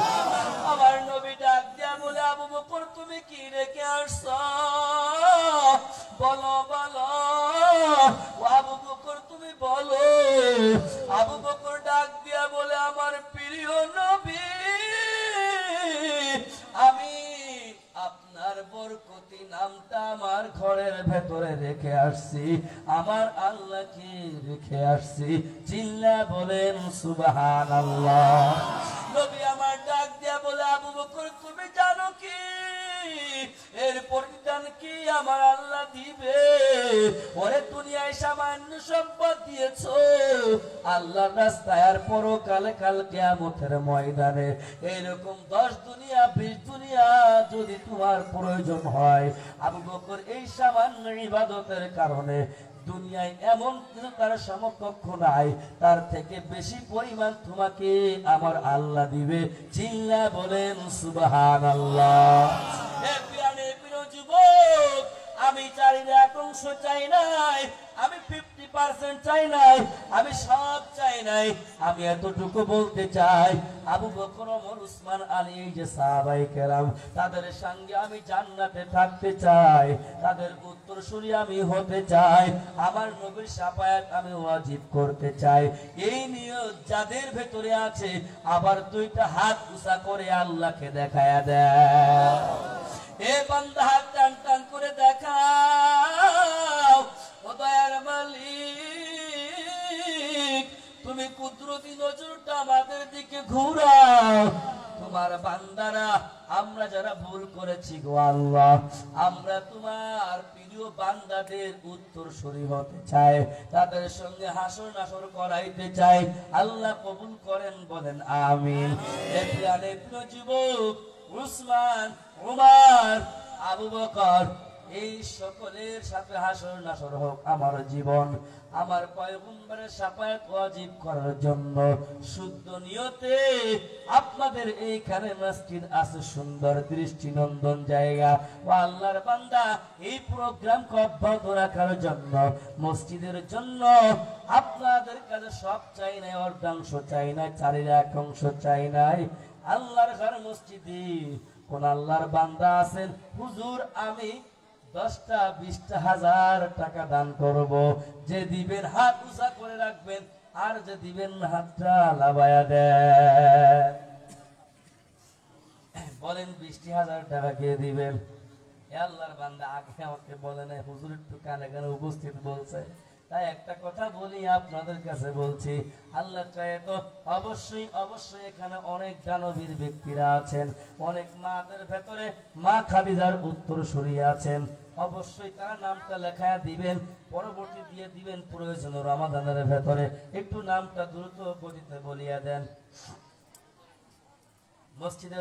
আমার নবী ডাক দিয়া বলে, আবু বকর তুমি কি রেখে আসছো? বলো বলো। আবু বকর তুমি বলো। আবু বকর ডাক দিয়া বলে, আমার প্রিয় নবী, আমি আপনার বরকতি নামটা আমার ঘরের ভেতরে রেখে আসছি, আমার আল্লাহকে রেখে আসছি। চিল্লা বলেন সুবহানাল্লাহ। নবী আমার ডাক দিয়া বলে, আবু বকর তুমি জানো কি এর পরিধান কি আমার আল্লাহ দিবে? ওরে দুনিয়ায় সামান্য সম্পদ দিয়েছো, আল্লাহর রাস্তায় আর পরকালে কাল কিয়ামতের ময়দানে এরকম 10 দুনিয়া 20 দুনিয়া যদি তোমার প্রয়োজন হয়, আবু বকর এই সামান্য ইবাদতের কারণে দুনিয়ায় এমন কিছু তার সমকক্ষ নাই, তার থেকে বেশি পরিমাণ তোমাকে আমার আল্লাহ দিবে। চিল্লা বলেন সুবহানাল্লাহ। যুবক, আমি চারির এক অংশ চাই নাই, আমি 50% চাই নাই, আমি সব চাই নাই। আমি এতটুকু বলতে চাই, আবু বকর, ওমর, উসমান, আলী, এই যে সাহাবায়ে কেরাম, তাদের সঙ্গে আমি জান্নাতে থাকতে চাই, তাদের উত্তরসূরি আমি হতে চাই, আমার নবীর শাফায়াত আমি ওয়াজিব করতে চাই। এই নিয়ত যাদের ভেতরে আছে, আবার দুইটা হাত উঁচা করে আল্লাহকে দেখায়া দেয়। এ বান্দা হাত টান টান করে দেখাও, ও দয়ার মালিক, তুমি কুদরতি নজরটা আমাদের দিকে ঘুরাও। তোমার বান্দারা আমরা যারা ভুল করেছি গো আল্লাহ, আমরা তোমার প্রিয় বান্দাদের উত্তরসূরি হতে চাই, তাদের সঙ্গে হাসর নাসর করাইতে চাই। আল্লাহ কবুল করেন, বলেন আমিন। এ প্রাণে প্রিয় যুবক উসমান, উমর, আবু বকর, এই সকলের সাথে হাসর নাসর হোক আমার জীবন, আমার পয়গম্বরের শাফায়াত ওয়াজিব করার জন্য শুদ্ধ নিয়তে আপনাদের এইখানে মসজিদ আছে, সুন্দর দৃষ্টিনন্দন জায়গা। ও আল্লাহর বান্দা, এই প্রোগ্রামকে অব্যাহত রাখার জন্য, মসজিদের জন্য আপনাদের কাছে সব চাই নাই, অর্ধাংশ চাই নাই, 4/1 চাই নাই। আল্লাহর ঘর মসজিদে কোন আল্লাহর বান্দা আছেন, হুজুর আমি 10টা 20টা 1000 টাকা দান করব, যে দিবেন হাত উঁচা করে রাখবেন, আর যে দিবেন হাতটা লাবায়া দেন। বলেন 20,000 টাকা কে দিবেন? আল্লাহর বান্দা আগে আমাকে বলে নাই, হুজুর একটু কানে কানে উপস্থিত বলছে, তাই একটা কথা বলি আপনাদের কাছে বলছি, আল্লাহ চায় তো অবশ্যই অবশ্যই এখানে অনেক দানবীর ব্যক্তিরা আছেন, অনেক মাদের ভেতরে মা খাদিজার উত্তরসূরি আছেন, অবশ্যই তার নামটা লেখা দিবেন, পরবর্তী দিয়ে দিবেন প্রয়োজন রমাদানের ভেতরে। একটু নামটা দ্রুত গতিতে বলিয়া দেন। মসজিদে